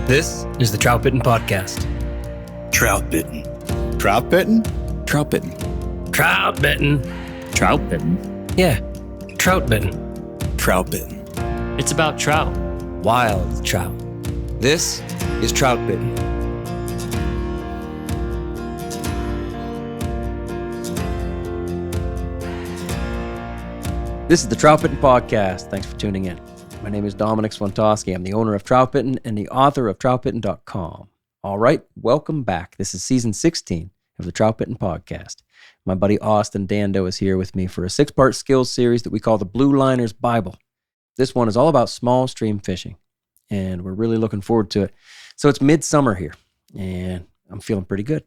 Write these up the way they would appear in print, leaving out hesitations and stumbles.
This is the Troutbitten podcast. Troutbitten. Troutbitten? Troutbitten. Troutbitten. Troutbitten? Yeah, Troutbitten. Troutbitten. It's about trout. Wild trout. This is Troutbitten. This is the Troutbitten podcast. Thanks for tuning in. My name is Dominic Swantowski. I'm the owner of Troutbitten and the author of Troutbitten.com. All right, welcome back. This is season 16 of the Troutbitten podcast. My buddy Austin Dando is here with me for a 6-part skills series that we call the Blue Liners Bible. This one is all about small stream fishing, and we're really looking forward to it. So it's midsummer here, and I'm feeling pretty good.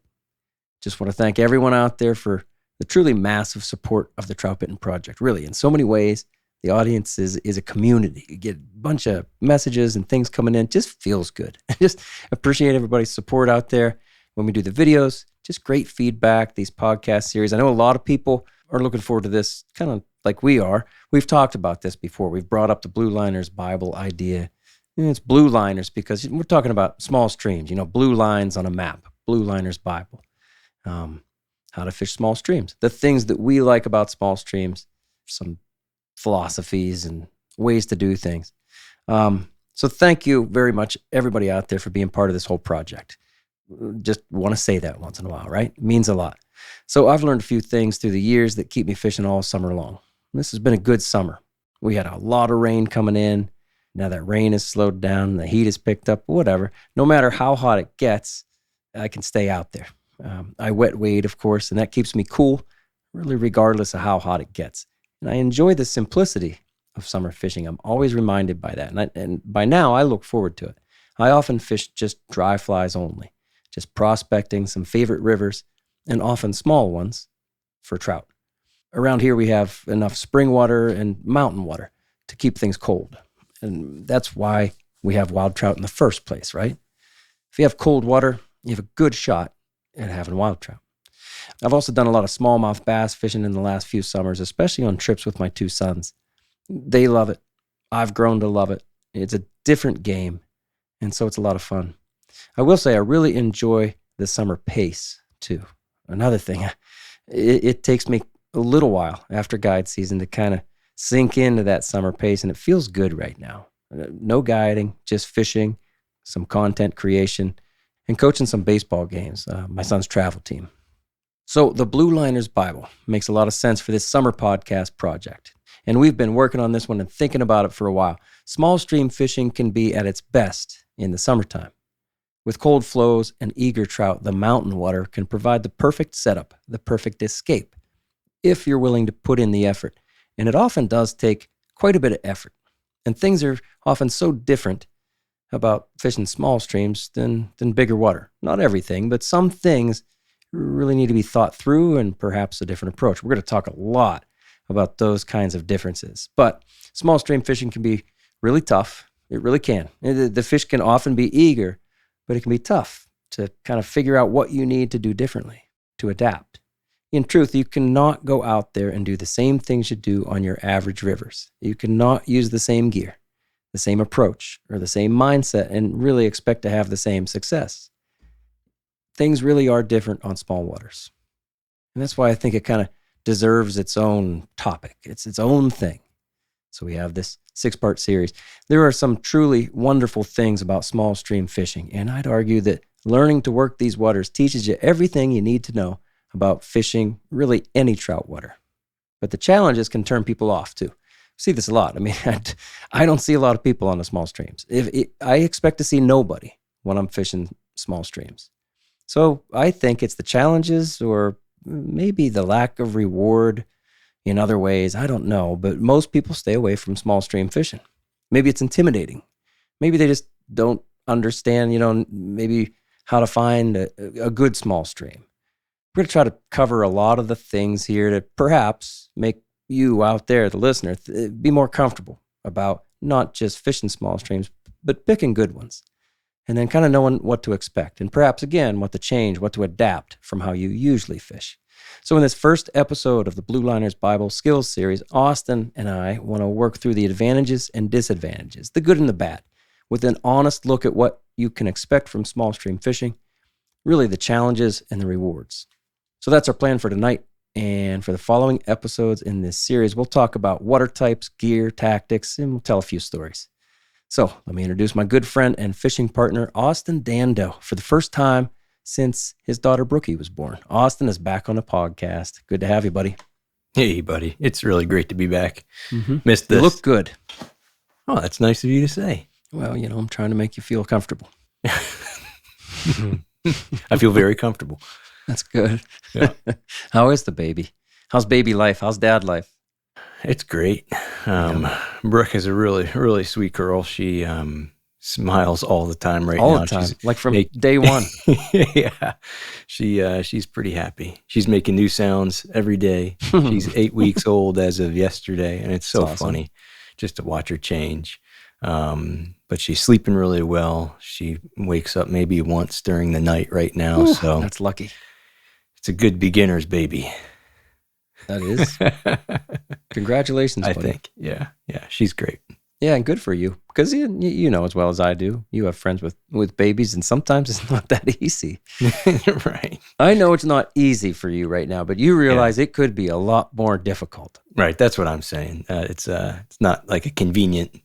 Just want to thank everyone out there for the truly massive support of the Troutbitten project. Really, in so many ways, the audience is a community. You get a bunch of messages and things coming in. Just feels good. I just appreciate everybody's support out there when we do the videos. Just great feedback, these podcast series. I know a lot of people are looking forward to this, kind of like we are. We've talked about this before. We've brought up the Blue Liners Bible idea. And it's Blue Liners because we're talking about small streams, blue lines on a map, Blue Liners Bible. How to fish small streams. The things that we like about small streams, some philosophies and ways to do things. So thank you very much, everybody out there, for being part of this whole project. Just want to say that once in a while, right? It means a lot. So I've learned a few things through the years that keep me fishing all summer long. This has been a good summer. We had a lot of rain coming in. Now that rain has slowed down, the heat has picked up, whatever. No matter how hot it gets, I can stay out there. I wet wade, of course, and that keeps me cool, really regardless of how hot it gets. And I enjoy the simplicity of summer fishing. I'm always reminded by that. And by now, I look forward to it. I often fish just dry flies only, just prospecting some favorite rivers, and often small ones, for trout. Around here, we have enough spring water and mountain water to keep things cold. And that's why we have wild trout in the first place, right? If you have cold water, you have a good shot at having wild trout. I've also done a lot of smallmouth bass fishing in the last few summers, especially on trips with my two sons. They love it. I've grown to love it. It's a different game, and so it's a lot of fun. I will say I really enjoy the summer pace, too. Another thing, it takes me a little while after guide season to kind of sink into that summer pace, and it feels good right now. No guiding, just fishing, some content creation, and coaching some baseball games, my son's travel team. So the Blue Liners Bible makes a lot of sense for this summer podcast project. And we've been working on this one and thinking about it for a while. Small stream fishing can be at its best in the summertime. With cold flows and eager trout, the mountain water can provide the perfect setup, the perfect escape, if you're willing to put in the effort. And it often does take quite a bit of effort. And things are often so different about fishing small streams than bigger water. Not everything, but some things really need to be thought through and perhaps a different approach. We're going to talk a lot about those kinds of differences. But small stream fishing can be really tough. It really can. The fish can often be eager, but it can be tough to kind of figure out what you need to do differently, to adapt. In truth, you cannot go out there and do the same things you do on your average rivers. You cannot use the same gear, the same approach, or the same mindset and really expect to have the same success. Things really are different on small waters. And that's why I think it kind of deserves its own topic. It's its own thing. So we have this 6-part series. There are some truly wonderful things about small stream fishing, and I'd argue that learning to work these waters teaches you everything you need to know about fishing really any trout water. But the challenges can turn people off too. I see this a lot. I mean, I don't see a lot of people on the small streams. I expect to see nobody when I'm fishing small streams. So I think it's the challenges or maybe the lack of reward in other ways. I don't know, but most people stay away from small stream fishing. Maybe it's intimidating. Maybe they just don't understand, maybe how to find a good small stream. We're going to try to cover a lot of the things here to perhaps make you out there, the listener, be more comfortable about not just fishing small streams, but picking good ones. And then kind of knowing what to expect. And perhaps, again, what to change, what to adapt from how you usually fish. So in this first episode of the Blue Liners Bible Skills Series, Austin and I want to work through the advantages and disadvantages, the good and the bad, with an honest look at what you can expect from small stream fishing, really the challenges and the rewards. So that's our plan for tonight. And for the following episodes in this series, we'll talk about water types, gear, tactics, and we'll tell a few stories. So let me introduce my good friend and fishing partner, Austin Dando, for the first time since his daughter Brookie was born. Austin is back on the podcast. Good to have you, buddy. Hey, buddy. It's really great to be back. Mm-hmm. Missed this. You look good. Oh, that's nice of you to say. Well, I'm trying to make you feel comfortable. I feel very comfortable. That's good. Yeah. How is the baby? How's baby life? How's dad life? It's great. Brooke is a really, really sweet girl. She smiles all the time right now. All the time, like from day one. Yeah. She's pretty happy. She's making new sounds every day. She's 8 weeks old as of yesterday, and it's so awesome. funny just to watch her change. But she's sleeping really well. She wakes up maybe once during the night right now. Ooh, so that's lucky. It's a good beginner's baby. That is. Congratulations, I buddy. think. Yeah. She's great. Yeah, and good for you. Because you know as well as I do, you have friends with babies, and sometimes it's not that easy. Right. I know it's not easy for you right now, but you realize it could be a lot more difficult. Right. That's what I'm saying. It's not like a convenient.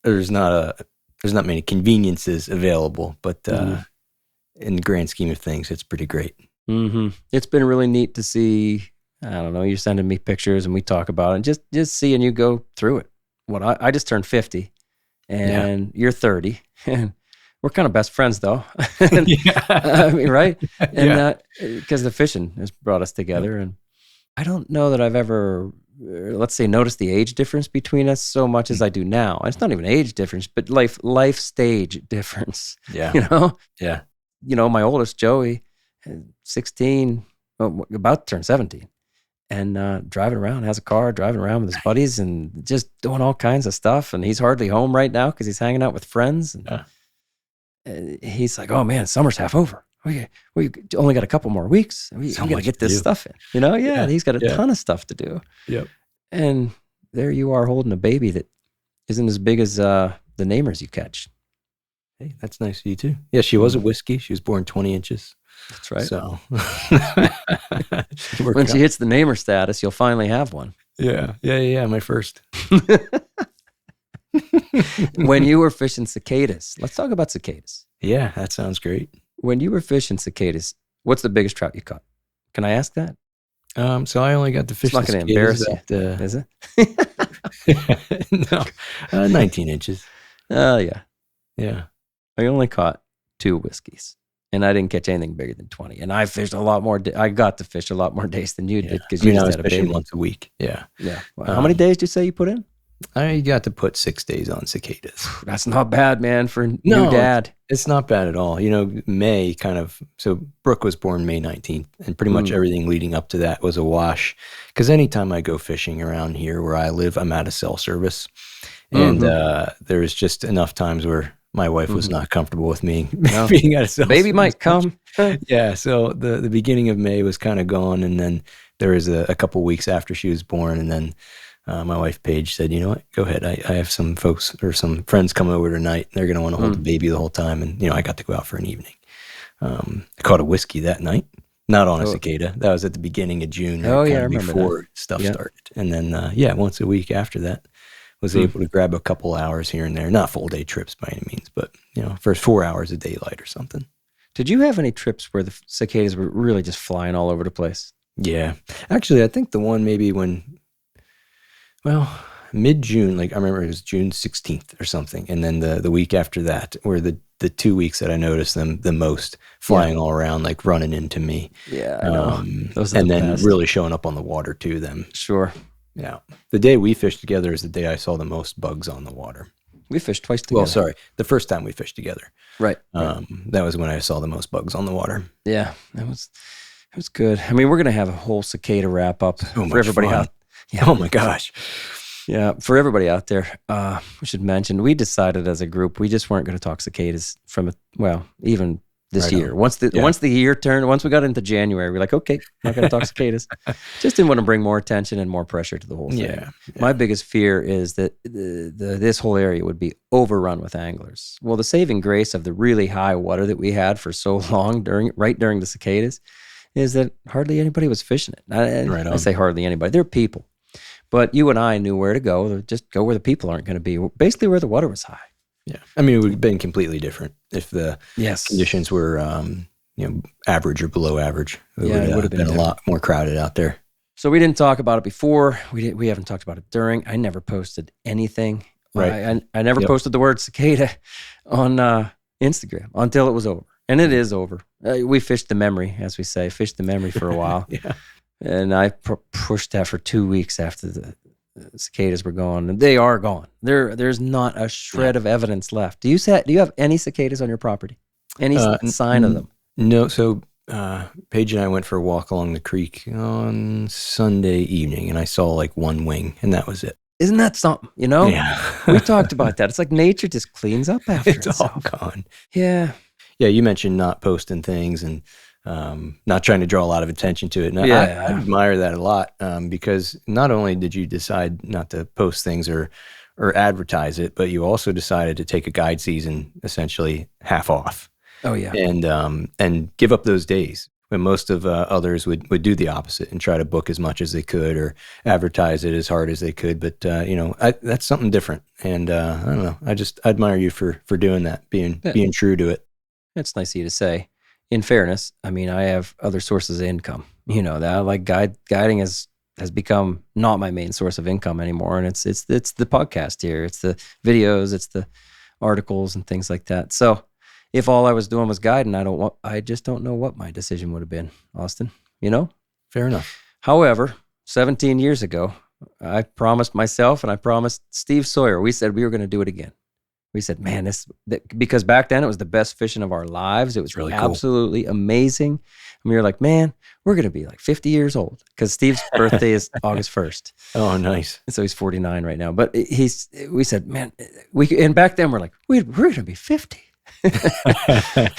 There's not many conveniences available, but in the grand scheme of things, it's pretty great. Mm-hmm. It's been really neat to see. I don't know. You're sending me pictures, and we talk about it. And just seeing you go through it. I just turned 50, and you're 30, and we're kind of best friends, though. And, I mean, right? And because the fishing has brought us together, and I don't know that I've ever, let's say, noticed the age difference between us so much as I do now. And it's not even age difference, but life stage difference. Yeah. Yeah. Yeah. My oldest, Joey, 16, about to turn 17. And driving around, has a car, driving around with his buddies and just doing all kinds of stuff. And he's hardly home right now because he's hanging out with friends. And he's like, oh man, summer's half over. We only got a couple more weeks. We got to get this stuff in, Yeah. And he's got a ton of stuff to do. Yep. And there you are holding a baby that isn't as big as the namers you catch. Hey, that's nice of you too. Yeah, she was a whiskey. She was born 20 inches. That's right. So when she hits the namer status, you'll finally have one. Yeah. My first. When you were fishing cicadas, let's talk about cicadas. Yeah, that sounds great. When you were fishing cicadas, what's the biggest trout you caught? Can I ask that? So I only got to fish. It's not going to embarrass you, is it? No, 19 inches. Oh, yeah. Yeah. I only caught 2 whiskeys, and I didn't catch anything bigger than 20. And I fished a lot more. I got to fish a lot more days than you did because you just had a baby. Once a week. Yeah. Yeah. Well, how many days did you say you put in? I got to put 6 days on cicadas. That's not bad, man, for a new dad. It's not bad at all. May so Brooke was born May 19th, and pretty much everything leading up to that was a wash. Because anytime I go fishing around here where I live, I'm at a cell service. And there's just enough times where my wife was not comfortable with me being at a cell Baby service. might come. Yeah, so the beginning of May was kind of gone, and then there was a couple weeks after she was born, and then my wife Paige said, you know what, go ahead. I have some folks or some friends coming over tonight. They're going to want to hold the baby the whole time, and I got to go out for an evening. I caught a whiskey that night, not on a cicada. That was at the beginning of June. I remember before stuff started, and then once a week after that. Was able to grab a couple hours here and there, not full day trips by any means, but first 4 hours of daylight or something. Did you have any trips where the cicadas were really just flying all over the place? Yeah, actually, I think the one maybe mid-June, like I remember it was June 16th or something, and then the week after that were the 2 weeks that I noticed them the most flying all around, like running into me. Yeah, I know. Those are and the then best. really showing up on the water too. Them Sure. Yeah. The day we fished together is the day I saw the most bugs on the water. We fished twice together. Well, sorry. The first time we fished together. Right. That was when I saw the most bugs on the water. Yeah. It was good. I mean, we're going to have a whole cicada wrap up for everybody out. Yeah. Oh my gosh. Yeah. For everybody out there, we should mention, we decided as a group, we just weren't going to talk cicadas even this Right year. on. Once the year turned, once we got into January, we're like, okay, not going to talk cicadas. Just didn't want to bring more attention and more pressure to the whole thing. Yeah. My biggest fear is that this whole area would be overrun with anglers. Well, the saving grace of the really high water that we had for so long right during the cicadas is that hardly anybody was fishing it. I say hardly anybody. There are people. But you and I knew where to go. Just go where the people aren't going to be. Basically where the water was high. Yeah. I mean, it would have been completely different if the conditions were, average or below average. It would have been a lot more crowded out there. So we didn't talk about it before. We haven't talked about it during. I never posted anything. Right. I never posted the word cicada on Instagram until it was over. And it is over. We fished the memory, as we say, for a while. Yeah. And I pushed that for 2 weeks after the cicadas were gone. And they are gone. There's not a shred of evidence left. Do you have any cicadas on your property? Any sign of them? No. So Paige and I went for a walk along the creek on Sunday evening, and I saw like one wing, and that was it. Isn't that something? Yeah. We talked about that. It's like nature just cleans up after It's all itself. gone. Yeah. Yeah, you mentioned not posting things and not trying to draw a lot of attention to it. And I admire that a lot because not only did you decide not to post things or advertise it, but you also decided to take a guide season essentially half off. Oh, yeah. And give up those days when most of others would do the opposite and try to book as much as they could or advertise it as hard as they could. But, that's something different. And I don't know. I admire you for doing that, being true to it. It's nice of you to say. In fairness, I mean, I have other sources of income. You know that, like guiding has become not my main source of income anymore, and it's the podcast here, it's the videos, it's the articles and things like that. So, if all I was doing was guiding, I just don't know what my decision would have been, Austin. Fair enough. However, 17 years ago, I promised myself and I promised Steve Sawyer. We said we were going to do it again. We said, man, because back then it was the best fishing of our lives. It was really cool. Absolutely amazing. And we were like, man, we're going to be like 50 years old because Steve's birthday is August 1st. Oh, nice. And so he's 49 right now. But we said, man, and back then we're like, we're going to be 50. We're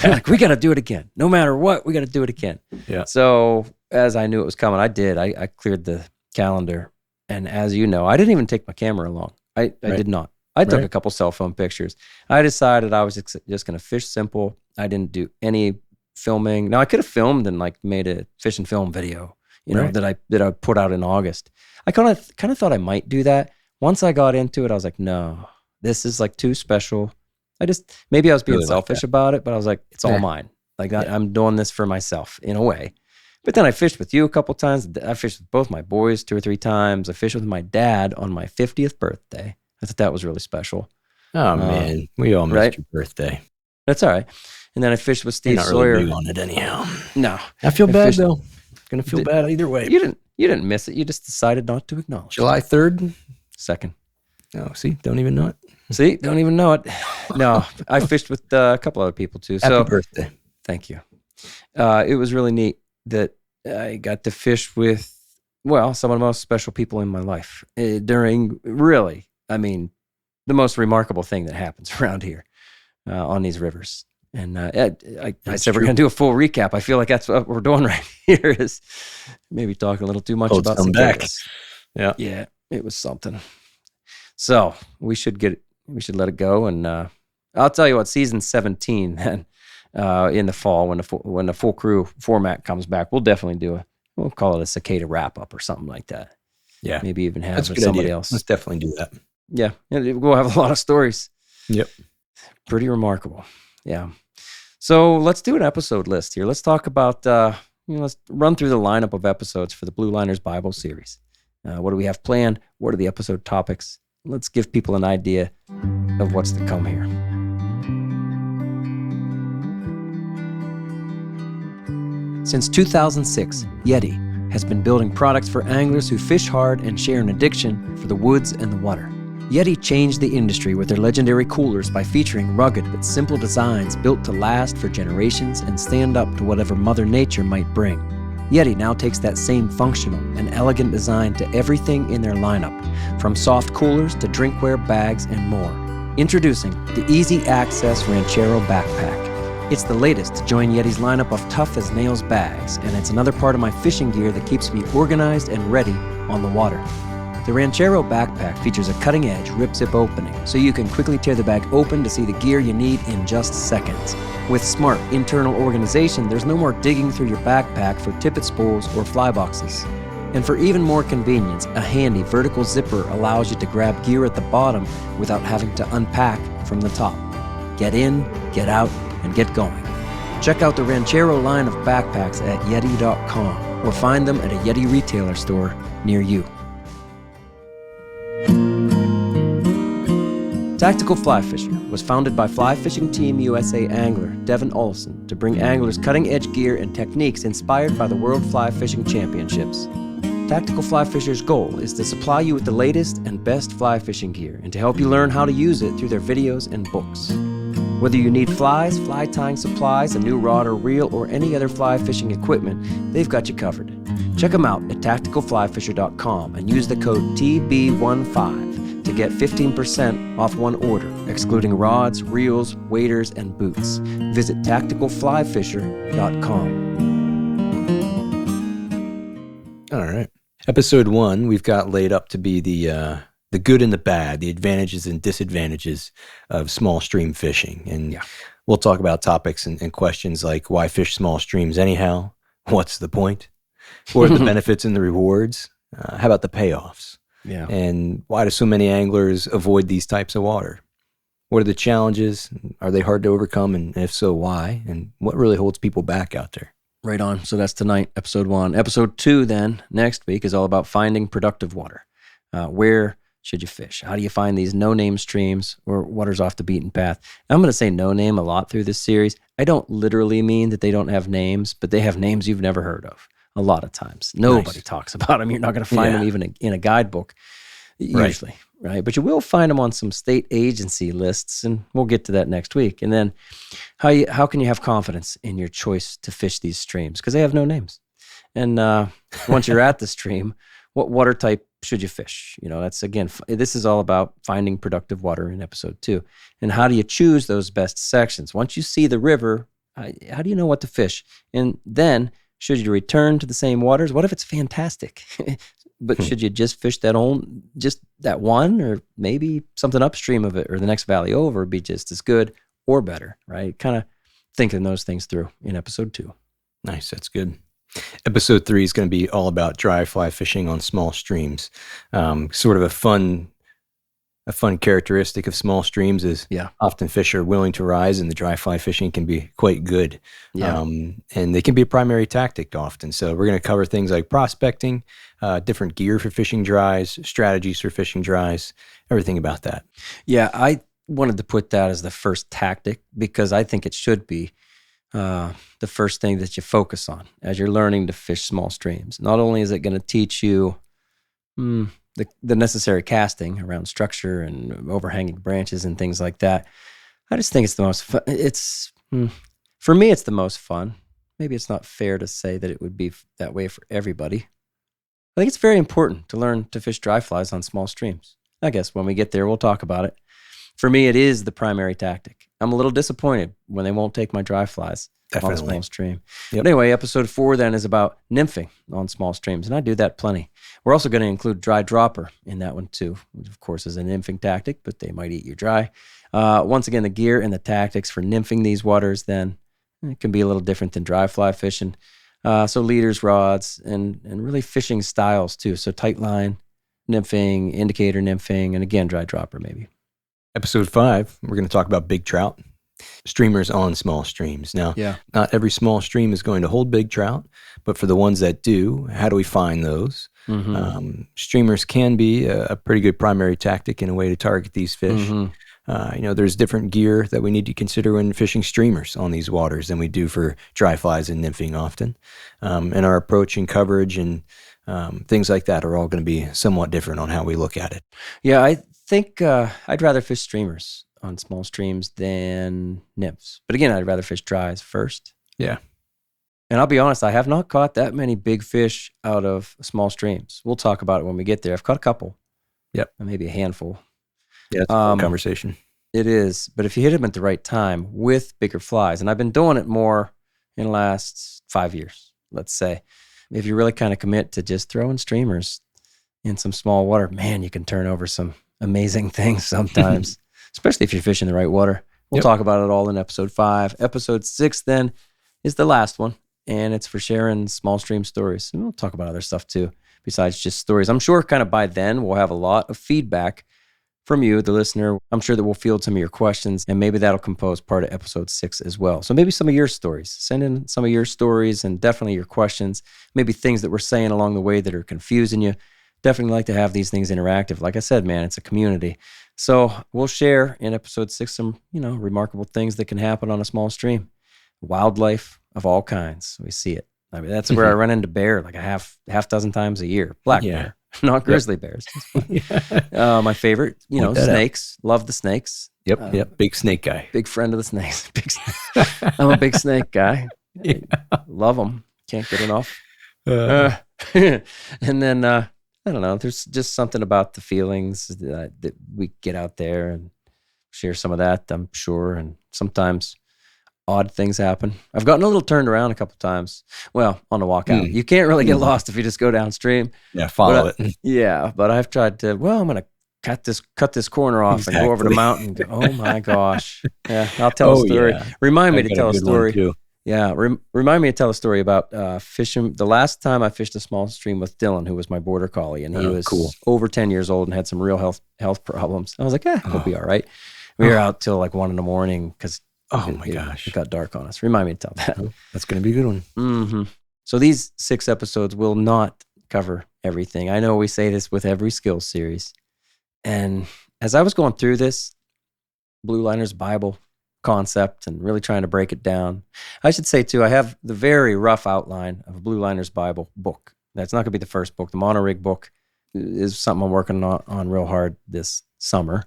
like, we got to do it again. No matter what, we got to do it again. Yeah. So as I knew it was coming, I did. I cleared the calendar. And as you know, I didn't even take my camera along. I did not. I took a couple cell phone pictures. I decided I was just going to fish simple. I didn't do any filming. Now I could have filmed and like made a fish and film video, that I put out in August. I kind of thought I might do that. Once I got into it, I was like, no, this is like too special. Maybe I was being selfish about it, but I was like, it's all mine. Like I'm doing this for myself in a way. But then I fished with you a couple times. I fished with both my boys 2 or 3 times. I fished with my dad on my 50th birthday. I thought that was really special. Oh, man. We all missed your birthday. That's all right. And then I fished with Steve Sawyer. Really big on it anyhow. No. I feel bad, though. Going to feel bad either way. You didn't miss it. You just decided not to acknowledge July 3rd? 2nd. Oh, see? Don't even know it. See? Don't even know it. No. I fished with a couple other people, too. Happy birthday. Thank you. It was really neat that I got to fish with, some of the most special people in my life during really, the most remarkable thing that happens around here on these rivers. And I said we're going to do a full recap. I feel like that's what we're doing right here is maybe talking a little too much about some cicadas. Yeah. Yeah, it was something. So we should let it go. And I'll tell you what, season 17 then in the fall when the full crew format comes back, we'll definitely we'll call it a cicada wrap up or something like that. Yeah. Maybe even have That's somebody else. Let's definitely do that. Yeah. We'll have a lot of stories. Yep. Pretty remarkable. Yeah. So let's do an episode list here. Let's talk about, let's run through the lineup of episodes for the Blue Liners Bible series. What do we have planned? What are the episode topics? Let's give people an idea of what's to come here. Since 2006, Yeti has been building products for anglers who fish hard and share an addiction for the woods and the water. Yeti changed the industry with their legendary coolers by featuring rugged but simple designs built to last for generations and stand up to whatever Mother Nature might bring. Yeti now takes that same functional and elegant design to everything in their lineup, from soft coolers to drinkware bags and more. Introducing the Easy Access Ranchero Backpack. It's the latest to join Yeti's lineup of tough-as-nails bags, and it's another part of my fishing gear that keeps me organized and ready on the water. The Ranchero backpack features a cutting-edge rip-zip opening, so you can quickly tear the bag open to see the gear you need in just seconds. With smart internal organization, there's no more digging through your backpack for tippet spools or fly boxes. And for even more convenience, a handy vertical zipper allows you to grab gear at the bottom without having to unpack from the top. Get in, get out, and get going. Check out the Ranchero line of backpacks at Yeti.com or find them at a Yeti retailer store near you. Tactical Fly Fisher was founded by Fly Fishing Team USA angler Devin Olson to bring anglers cutting-edge gear and techniques inspired by the World Fly Fishing Championships. Tactical Fly Fisher's goal is to supply you with the latest and best fly fishing gear and to help you learn how to use it through their videos and books. Whether you need flies, fly tying supplies, a new rod or reel, or any other fly fishing equipment, they've got you covered. Check them out at tacticalflyfisher.com and use the code TB15 to get 15% off one order, excluding rods, reels, waders, and boots. Visit tacticalflyfisher.com. All right. Episode 1, we've got laid up to be the good and the bad, the advantages and disadvantages of small stream fishing. And we'll talk about topics and questions like why fish small streams anyhow? What's the point? What are the benefits and the rewards? How about the payoffs? Yeah. And why do so many anglers avoid these types of water? What are the challenges? Are they hard to overcome? And if so, why? And what really holds people back out there? Right on. So that's tonight, episode 1. Episode 2 then, next week, is all about finding productive water. Where should you fish? How do you find these no-name streams or waters off the beaten path? I'm going to say no-name a lot through this series. I don't literally mean that they don't have names, but they have names you've never heard of a lot of times. Nobody talks about them. You're not going to find them even in a guidebook, usually, right? But you will find them on some state agency lists, and we'll get to that next week. And then how can you have confidence in your choice to fish these streams? Because they have no names. And once you're at the stream, what water type should you fish? You know, that's, again, this is all about finding productive water in episode 2. And how do you choose those best sections? Once you see the river, how do you know what to fish? And then, should you return to the same waters? What if it's fantastic? But should you just fish that one, or maybe something upstream of it, or the next valley over would be just as good or better, right? Kind of thinking those things through in episode 2. Nice, that's good. Episode 3 is going to be all about dry fly fishing on small streams. Sort of a fun characteristic of small streams is often fish are willing to rise, and the dry fly fishing can be quite good. And they can be a primary tactic often. So we're going to cover things like prospecting, different gear for fishing dries, strategies for fishing dries, everything about that. Yeah, I wanted to put that as the first tactic because I think it should be the first thing that you focus on as you're learning to fish small streams. Not only is it going to teach you the necessary casting around structure and overhanging branches and things like that, I just think it's the most fun. For me, it's the most fun. Maybe it's not fair to say that it would be that way for everybody. I think it's very important to learn to fish dry flies on small streams. I guess when we get there, we'll talk about it. For me, it is the primary tactic. I'm a little disappointed when they won't take my dry flies on a small stream. But anyway, episode 4 then is about nymphing on small streams, and I do that plenty. We're also going to include dry dropper in that one too, which of course is a nymphing tactic, but they might eat you dry. Once again, the gear and the tactics for nymphing these waters then it can be a little different than dry fly fishing. So leaders, rods, and really fishing styles too. So tight line, nymphing, indicator nymphing, and again, dry dropper maybe. Episode 5, we're going to talk about big trout, streamers on small streams. Now, not every small stream is going to hold big trout, but for the ones that do, how do we find those? Streamers can be a pretty good primary tactic in a way to target these fish. There's different gear that we need to consider when fishing streamers on these waters than we do for dry flies and nymphing often. And our approach and coverage and things like that are all going to be somewhat different on how we look at it. Yeah, I think I'd rather fish streamers on small streams than nymphs. But again, I'd rather fish dries first. Yeah. And I'll be honest, I have not caught that many big fish out of small streams. We'll talk about it when we get there. I've caught a couple. Yep. Maybe a handful. Yeah, it's a fun conversation. It is. But if you hit them at the right time with bigger flies, and I've been doing it more in the last 5 years, let's say, if you really kind of commit to just throwing streamers in some small water, man, you can turn over some amazing things sometimes, especially if you're fishing the right water. We'll talk about it all in episode 5. Episode 6 then is the last one, and it's for sharing small stream stories. And we'll talk about other stuff too, besides just stories. I'm sure kind of by then we'll have a lot of feedback from you, the listener. I'm sure that we'll field some of your questions, and maybe that'll compose part of episode 6 as well. So maybe some of your stories. Send in some of your stories and definitely your questions, maybe things that we're saying along the way that are confusing you. Definitely like to have these things interactive. Like I said, man, it's a community. So we'll share in episode 6 some, remarkable things that can happen on a small stream. Wildlife of all kinds. We see it. I mean, that's where I run into bear like a half dozen times a year. Black bear, not grizzly bears. My favorite, snakes. Love the snakes. Yep. Big snake guy. Big friend of the snakes. I'm a big snake guy. Love them. Can't get enough. And then, I don't know, there's just something about the feelings that we get out there and share some of that, I'm sure. And sometimes odd things happen. I've gotten a little turned around a couple times. Well, on the walk out. You can't really get lost if you just go downstream. Yeah, follow it. Yeah, but I've tried to, I'm going to cut this corner off and go over the mountain. Oh my gosh. Yeah, I'll tell a story. Yeah. Remind me to tell a story. Yeah, remind me to tell a story about fishing. The last time I fished a small stream with Dylan, who was my border collie, and he was over 10 years old and had some real health problems. I was like, he'll be all right. We were out till like 1 a.m. because it got dark on us. Remind me to tell that. That's going to be a good one. Mm-hmm. So these 6 episodes will not cover everything. I know we say this with every skills series. And as I was going through this Blue Liners Bible concept and really trying to break it down, I should say too, I have the very rough outline of a Blue Liners Bible book. That's not going to be the first book. The monorig book is something I'm working on real hard this summer.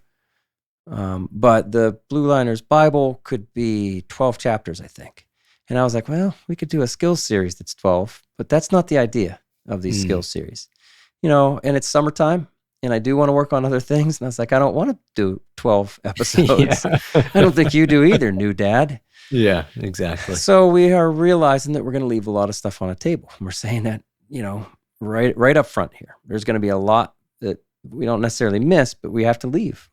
But the Blue Liners Bible could be 12 chapters, I think. And I was like, well, we could do a skills series that's 12, but that's not the idea of these skills series. And it's summertime. And I do want to work on other things. And I was like, I don't want to do 12 episodes. I don't think you do either, new dad. Yeah, exactly. So we are realizing that we're going to leave a lot of stuff on the table. And we're saying that, right up front here. There's going to be a lot that we don't necessarily miss, but we have to leave.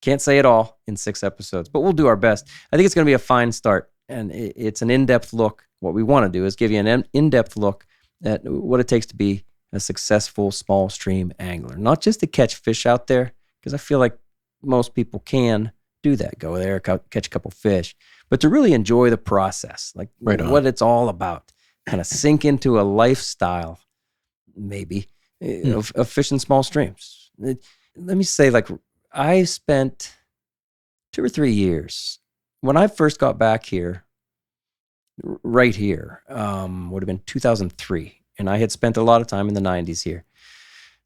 Can't say it all in 6 episodes, but we'll do our best. I think it's going to be a fine start. And it's an in-depth look. What we want to do is give you an in-depth look at what it takes to be a successful small stream angler, not just to catch fish out there, because I feel like most people can do that, go there, catch a couple fish, but to really enjoy the process, like what it's all about, kind of sink into a lifestyle, maybe, of fishing small streams. Let me say, like, I spent 2 or 3 years, when I first got back here, right here, would have been 2003. And I had spent a lot of time in the 90s here.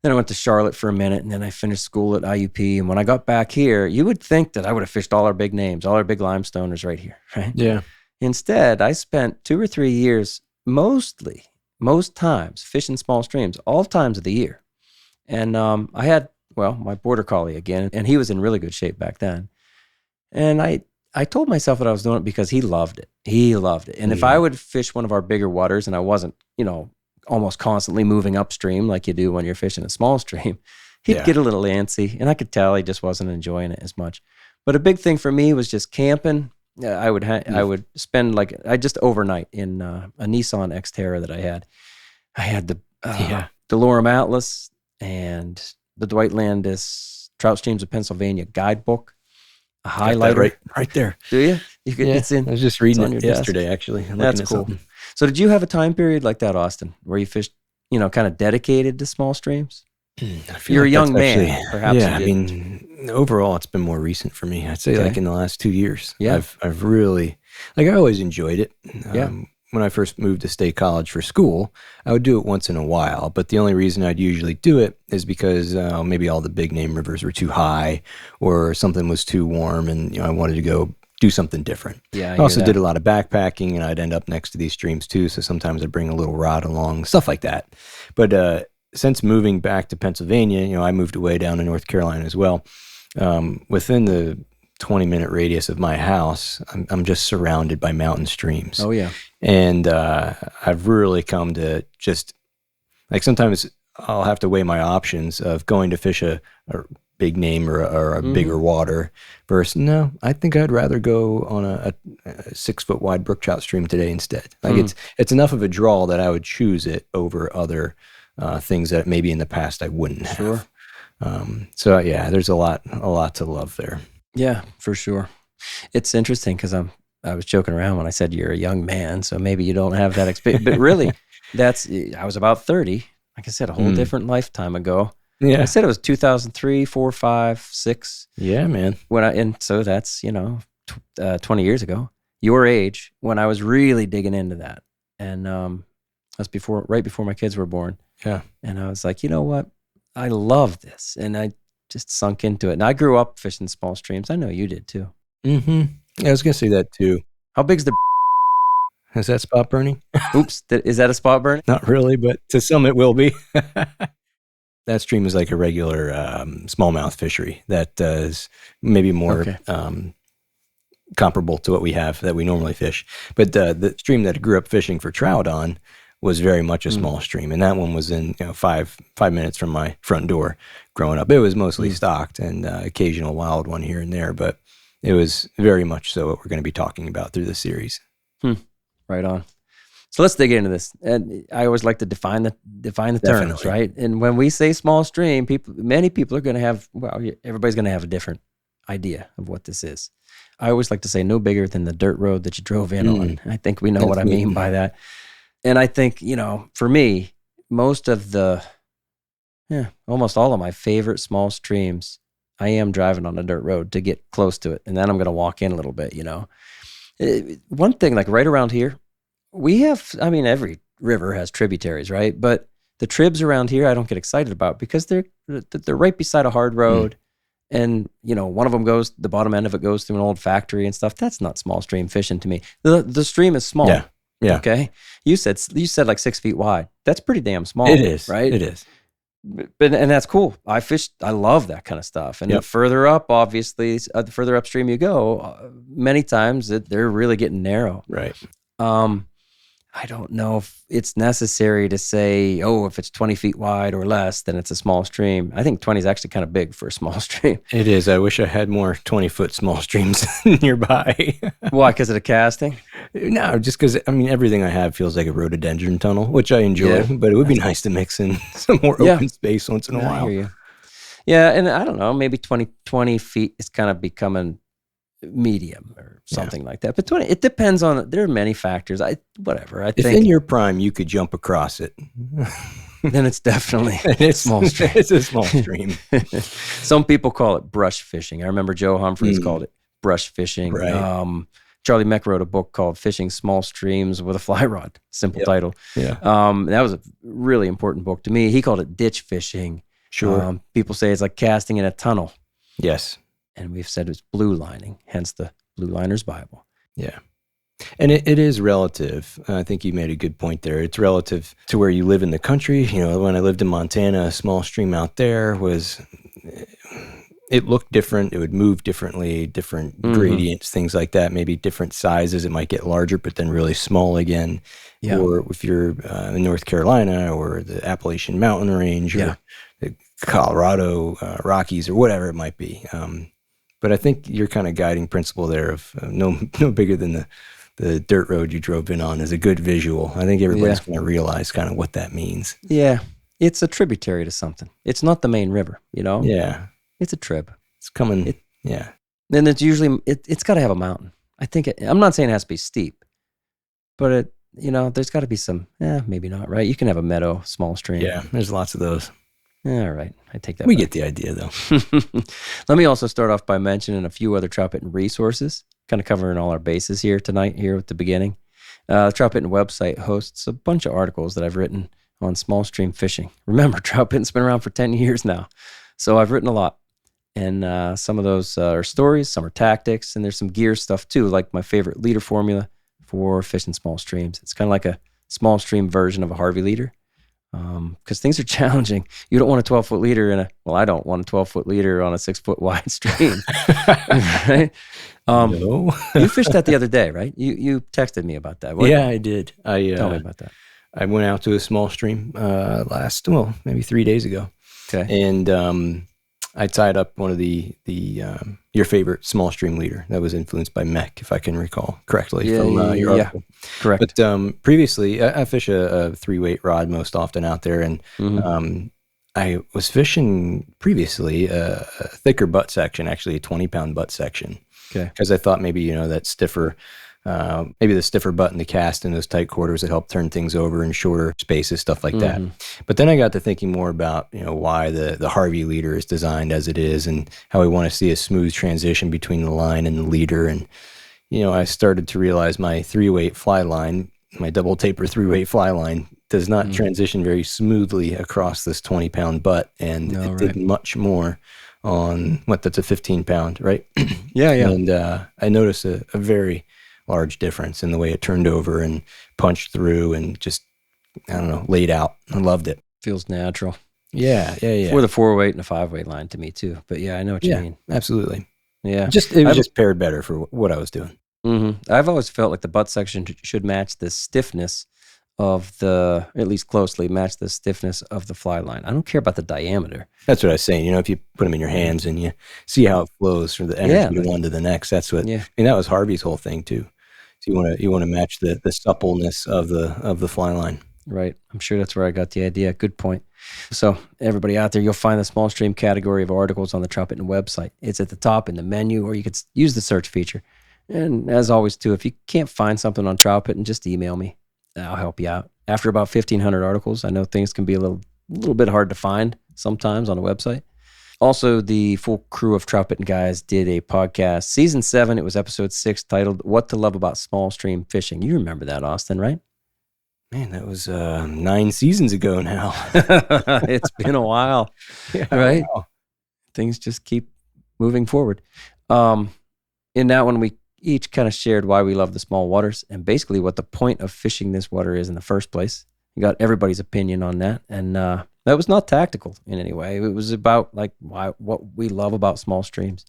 Then I went to Charlotte for a minute, and then I finished school at IUP. And when I got back here, you would think that I would have fished all our big names, all our big limestoners right here, right? Yeah. Instead, I spent 2 or 3 years, most times, fishing small streams, all times of the year. And I had, my border collie again, and he was in really good shape back then. And I told myself that I was doing it because he loved it. He loved it. And if I would fish one of our bigger waters and I wasn't, almost constantly moving upstream like you do when you're fishing a small stream, he'd get a little antsy, and I could tell he just wasn't enjoying it as much. But a big thing for me was just camping. I would spend I just overnight in a Nissan Xterra that I had. I had the Delorme Atlas and the Dwight Landis Trout Streams of Pennsylvania guidebook. A highlighter right there. Do you? It's in. I was just reading it yesterday, actually. That's cool. Something. So did you have a time period like that, Austin, where you fished, kind of dedicated to small streams? You're a young man, perhaps. Yeah, overall, it's been more recent for me. I'd say in the last 2 years. Yeah. I've really, I always enjoyed it. When I first moved to State College for school, I would do it once in a while. But the only reason I'd usually do it is because maybe all the big name rivers were too high or something was too warm, and I wanted to go do something different. Yeah, I also did a lot of backpacking, and I'd end up next to these streams too. So sometimes I'd bring a little rod along, stuff like that. But since moving back to Pennsylvania, I moved away down to North Carolina as well. within the 20-minute radius of my house, I'm just surrounded by mountain streams. Oh yeah. And I've really come to just, like, sometimes I'll have to weigh my options of going to fish a big name or a bigger water versus, no, I think I'd rather go on a 6-foot wide brook trout stream today instead. Like it's enough of a draw that I would choose it over other things that maybe in the past I wouldn't have. Sure. So yeah, there's a lot to love there. Yeah, for sure. It's interesting because I was joking around when I said you're a young man, so maybe you don't have that experience. But really, I was about 30. Like I said, a whole different lifetime ago. Yeah. I said it was 2003, 4, 5, 6. Yeah, man. And so that's 20 years ago, your age, when I was really digging into that, and that's right before my kids were born. Yeah. And I was like, you know what, I love this, and I just sunk into it. And I grew up fishing small streams. I know you did too. Mm-hmm. Yeah, I was gonna say that too. How big's the? Is that spot burning? Oops, is that a spot burn? Not really, but to some it will be. That stream is like a regular smallmouth fishery that is maybe more comparable to what we have that we normally fish. But the stream that I grew up fishing for trout on was very much a small stream, and that one was in 5 minutes from my front door. Growing up, it was mostly stocked and occasional wild one here and there, but it was very much so what we're going to be talking about through the series. Right on. So let's dig into this. And I always like to define the terms, right? And when we say small stream, many people are going to have, everybody's going to have a different idea of what this is. I always like to say no bigger than the dirt road that you drove in on. I think we know what I mean by that. And I think, for me, almost all of my favorite small streams, I am driving on a dirt road to get close to it. And then I'm going to walk in a little bit, One thing, like right around here, we have, every river has tributaries, right? But the tribs around here, I don't get excited about because they're right beside a hard road. And, one of them the bottom end of it goes through an old factory and stuff. That's not small stream fishing to me. The stream is small. Yeah. Okay. You said like 6 feet wide. That's pretty damn small. It is. Right? It is. And that's cool. I love that kind of stuff. And the further up, obviously, the further upstream you go, many times they're really getting narrow. Right. I don't know if it's necessary to say, if it's 20 feet wide or less, then it's a small stream. I think 20 is actually kind of big for a small stream. It is. I wish I had more 20-foot small streams nearby. Why? Because of the casting? No, just because, everything I have feels like a rhododendron tunnel, which I enjoy, but it would be nice to mix in some more open space once in a while. I hear you. Yeah, and I don't know, maybe 20 feet is kind of becoming medium or something like that. But 20, it depends on, there are many factors. I think in your prime you could jump across it, then it's definitely a small stream. It's a small stream. Some people call it brush fishing. I remember Joe Humphreys called it brush fishing. Right. Charlie Meck wrote a book called Fishing Small Streams with a Fly Rod. Simple title. Yeah. That was a really important book to me. He called it ditch fishing. Sure. People say it's like casting in a tunnel. Yes. And we've said it's blue lining, hence the Blue Liner's Bible. Yeah. And it is relative. I think you made a good point there. It's relative to where you live in the country. When I lived in Montana, a small stream out there it looked different. It would move differently, different gradients, things like that. Maybe different sizes. It might get larger, but then really small again. Yeah. Or if you're in North Carolina or the Appalachian Mountain Range or the Colorado Rockies or whatever it might be. But I think your kind of guiding principle there of no bigger than the dirt road you drove in on is a good visual. I think everybody's going to realize kind of what that means. Yeah. It's a tributary to something. It's not the main river, Yeah. It's a trib. It's coming. Yeah. Then it's usually, it's got to have a mountain. I think, I'm not saying it has to be steep, but there's got to be some, maybe not, right? You can have a meadow, small stream. Yeah. There's lots of those. All right. I take that We back. get the idea, though. Let me also start off by mentioning a few other Troutbitten resources, kind of covering all our bases here tonight, here at the beginning. The Troutbitten website hosts a bunch of articles that I've written on small stream fishing. Remember, Troutbitten's been around for 10 years now, so I've written a lot. And some of those are stories, some are tactics, and there's some gear stuff too, like my favorite leader formula for fishing small streams. It's kind of like a small stream version of a Harvey leader. because things are challenging. You don't want a 12-foot leader I don't want a 12-foot leader on a 6-foot wide stream. Right? No. You fished that the other day, right? You texted me about that. Yeah, I did. Tell me about that. I went out to a small stream maybe 3 days ago. Okay. And I tied up one of the your favorite small stream leader that was influenced by Mech, if I can recall correctly from your article. Correct. But previously, I fish a 3-weight rod most often out there, and I was fishing previously a thicker butt section, actually a 20-pound butt section. Okay. Because I thought maybe that stiffer. Maybe the stiffer butt in the cast in those tight quarters that help turn things over in shorter spaces, stuff like that. But then I got to thinking more about, why the Harvey leader is designed as it is and how we want to see a smooth transition between the line and the leader. And, I started to realize my 3-weight fly line, my double taper 3-weight fly line does not transition very smoothly across this 20-pound butt. And it did much more on that's a 15-pound, right? Yeah. And I noticed a very large difference in the way it turned over and punched through and just, laid out. I loved it. Feels natural. Yeah. With a 4-weight and a 5-weight line to me too. But yeah, I know what you mean. Absolutely. Yeah. It was just paired better for what I was doing. I've always felt like the butt section should match the stiffness of at least closely match the stiffness of the fly line. I don't care about the diameter. That's what I was saying. If you put them in your hands and you see how it flows from the energy to one to the next, that's what, that was Harvey's whole thing too. So you want to match the suppleness of the fly line. Right. I'm sure that's where I got the idea. Good point. So everybody out there, you'll find the small stream category of articles on the Troutbitten website. It's at the top in the menu, or you could use the search feature. And as always too, if you can't find something on Troutbitten, just email me. I'll help you out. After about 1,500 articles, I know things can be a little bit hard to find sometimes on a website. Also, the full crew of Troutbitten guys did a podcast. Season 7, it was episode 6, titled What to Love About Small Stream Fishing. You remember that, Austin, right? Man, that was 9 seasons ago now. It's been a while, right? Wow. Things just keep moving forward. In that one, we each kind of shared why we love the small waters and basically what the point of fishing this water is in the first place. You got everybody's opinion on that. And that was not tactical in any way. It was about what we love about small streams.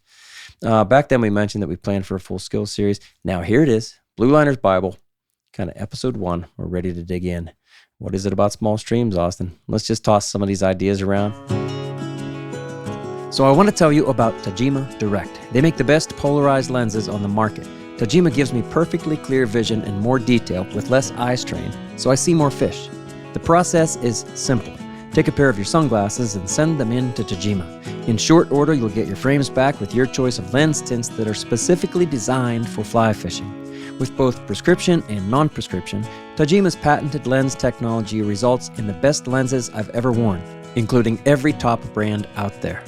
Back then we mentioned that we planned for a full skills series. Now here it is, Blue Liner's Bible, kind of episode 1. We're ready to dig in. What is it about small streams, Austin? Let's just toss some of these ideas around. So I want to tell you about Tajima Direct. They make the best polarized lenses on the market. Tajima gives me perfectly clear vision and more detail with less eye strain, so I see more fish. The process is simple. Take a pair of your sunglasses and send them in to Tajima. In short order, you'll get your frames back with your choice of lens tints that are specifically designed for fly fishing. With both prescription and non-prescription, Tajima's patented lens technology results in the best lenses I've ever worn, including every top brand out there.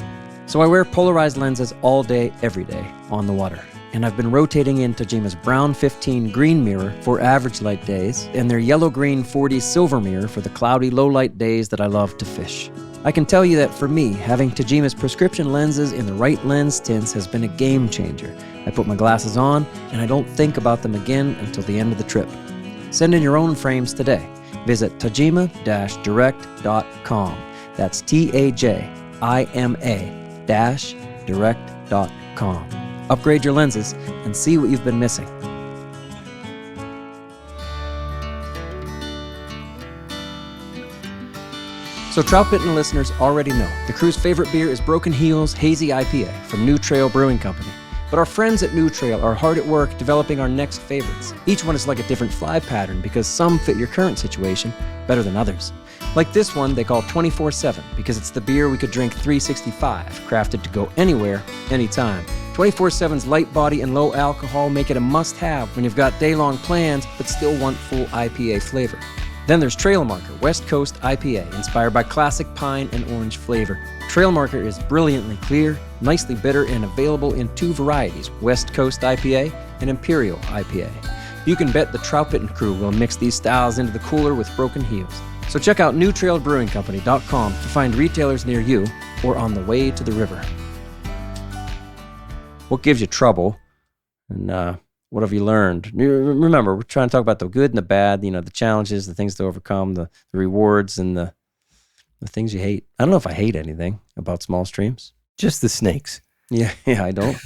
So I wear polarized lenses all day, every day, on the water. And I've been rotating in Tajima's brown 15 green mirror for average light days, and their yellow-green 40 silver mirror for the cloudy low-light days that I love to fish. I can tell you that for me, having Tajima's prescription lenses in the right lens tints has been a game changer. I put my glasses on, and I don't think about them again until the end of the trip. Send in your own frames today. Visit tajima-direct.com. That's tajima-direct.com. Upgrade your lenses and see what you've been missing. So Troutbitten listeners already know the crew's favorite beer is Broken Heel's Hazy IPA from New Trail Brewing Company. But our friends at New Trail are hard at work developing our next favorites. Each one is like a different fly pattern because some fit your current situation better than others. Like this one they call 24/7 because it's the beer we could drink 365, crafted to go anywhere, anytime. 24/7's light body and low alcohol make it a must-have when you've got day-long plans but still want full IPA flavor. Then there's Trail Marker West Coast IPA, inspired by classic pine and orange flavor. Trail Marker is brilliantly clear, nicely bitter, and available in 2 varieties, West Coast IPA and Imperial IPA. You can bet the Troutbitten crew will mix these styles into the cooler with Broken Heels. So check out newtrailbrewingcompany.com to find retailers near you or on the way to the river. What gives you trouble, and what have you learned? Remember, we're trying to talk about the good and the bad, the challenges, the things to overcome, the rewards, and the The things you hate. I don't know if I hate anything about small streams. Just the snakes. Yeah, I don't.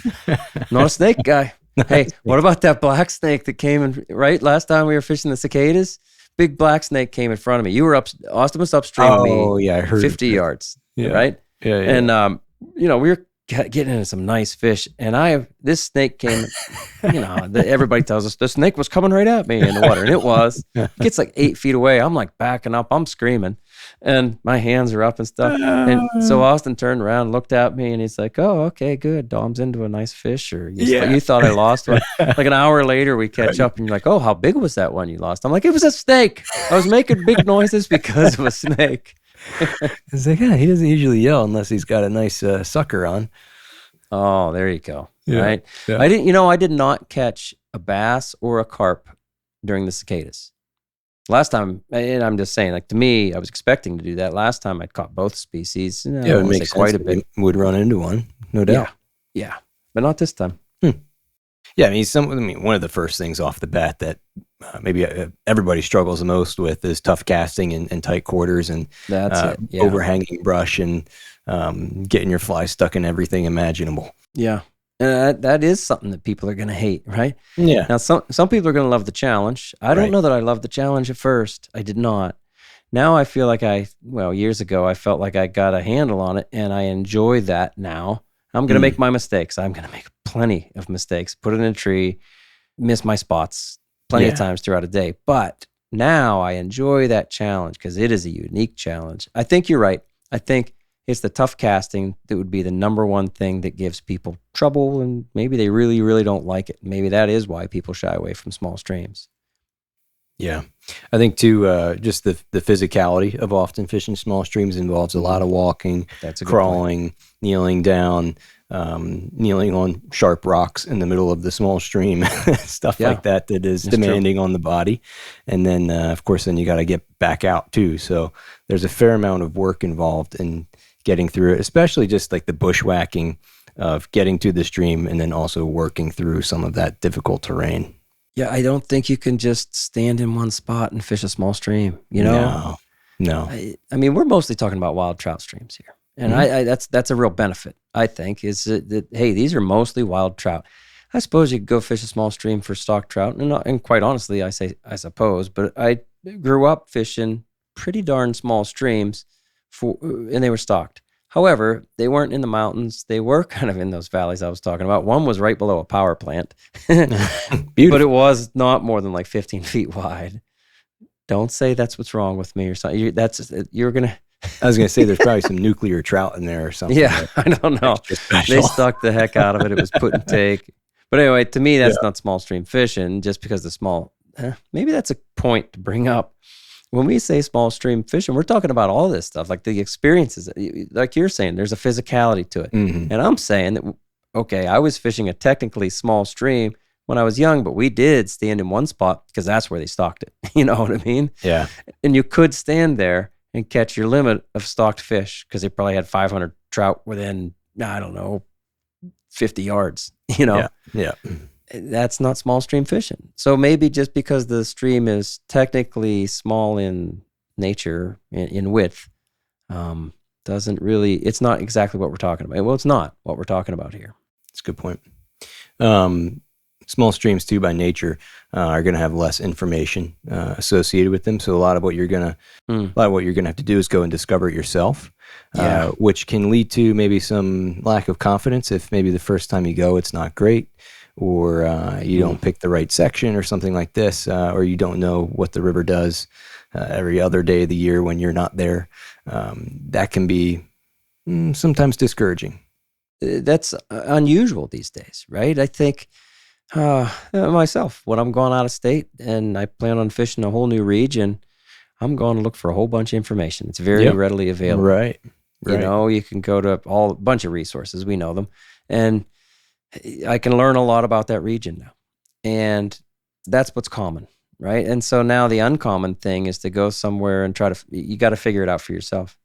Not a snake guy. Hey, what about that black snake that came in, right? Last time we were fishing the cicadas, big black snake came in front of me. You were Austin was upstream of me. Oh, yeah, I heard 50 yards, Yeah. right? Yeah, yeah. And, we were getting into some nice fish. And this snake came, everybody tells us the snake was coming right at me in the water. And it was. It gets like 8 feet away. I'm like backing up. I'm screaming. And my hands are up and stuff. And so Austin turned around, looked at me, and he's like, "Oh, okay, good. Dom's into a nice fish." Or you thought I lost one. Like an hour later, we catch up, and you're like, "Oh, how big was that one you lost?" I'm like, "It was a snake. I was making big noises because of a snake." It's like, he doesn't usually yell unless he's got a nice sucker on. Oh, there you go. Yeah. Right. Yeah. I did not catch a bass or a carp during the cicadas. Last time, and I'm just saying, like to me, I was expecting to do that. Last time I'd caught both species. It would make sense quite a bit. Would run into one, no doubt. Yeah, but not this time. Yeah, one of the first things off the bat that maybe everybody struggles the most with is tough casting and tight quarters and That's it. Yeah. overhanging brush and getting your fly stuck in everything imaginable. Yeah. That is something that people are going to hate, right? Yeah. Now, some people are going to love the challenge. I don't know that I loved the challenge at first. I did not. Now I feel like years ago, I felt like I got a handle on it, and I enjoy that now. I'm going to make my mistakes. I'm going to make plenty of mistakes, put it in a tree, miss my spots plenty of times throughout a day. But now I enjoy that challenge because it is a unique challenge. I think you're right. I think it's the tough casting that would be the number one thing that gives people trouble, and maybe they really, really don't like it. Maybe that is why people shy away from small streams. Yeah. I think too, just the physicality of often fishing small streams involves a lot of walking, crawling, kneeling down, kneeling on sharp rocks in the middle of the small stream, stuff like that is demanding on the body. And then, of course, then you got to get back out too. So there's a fair amount of work involved in getting through it, especially just like the bushwhacking of getting to the stream and then also working through some of that difficult terrain. Yeah, I don't think you can just stand in one spot and fish a small stream, No. I mean, we're mostly talking about wild trout streams here. And that's a real benefit, I think, is that, hey, these are mostly wild trout. I suppose you could go fish a small stream for stock trout. And quite honestly, I suppose, but I grew up fishing pretty darn small streams and they were stocked. However, they weren't in the mountains. They were kind of in those valleys I was talking about. One was right below a power plant, but it was not more than like 15 feet wide. Don't say that's what's wrong with me or something. I was going to say there's probably some nuclear trout in there or something. Yeah, I don't know. They stuck the heck out of it. It was put and take. But anyway, to me, that's not small stream fishing just because the small, maybe that's a point to bring up. When we say small stream fishing, we're talking about all this stuff, like the experiences, like you're saying, there's a physicality to it. Mm-hmm. And I'm saying that, okay, I was fishing a technically small stream when I was young, but we did stand in one spot because that's where they stocked it. You know what I mean? Yeah. And you could stand there and catch your limit of stocked fish because they probably had 500 trout within, 50 yards, Yeah. That's not small stream fishing. So maybe just because the stream is technically small in nature, in width, it's not exactly what we're talking about. Well, it's not what we're talking about here. That's a good point. Small streams too, by nature, are going to have less information associated with them. So a lot of what you're going to have to do is go and discover it yourself, which can lead to maybe some lack of confidence if maybe the first time you go, it's not great, or you don't pick the right section or something like this, or you don't know what the river does every other day of the year when you're not there. That can be sometimes discouraging. That's unusual these days, right? I think myself, when I'm going out of state and I plan on fishing a whole new region, I'm going to look for a whole bunch of information. It's very readily available. Right. You can go to a bunch of resources. We know them. And I can learn a lot about that region now. And that's what's common, right? And so now the uncommon thing is to go somewhere and you got to figure it out for yourself.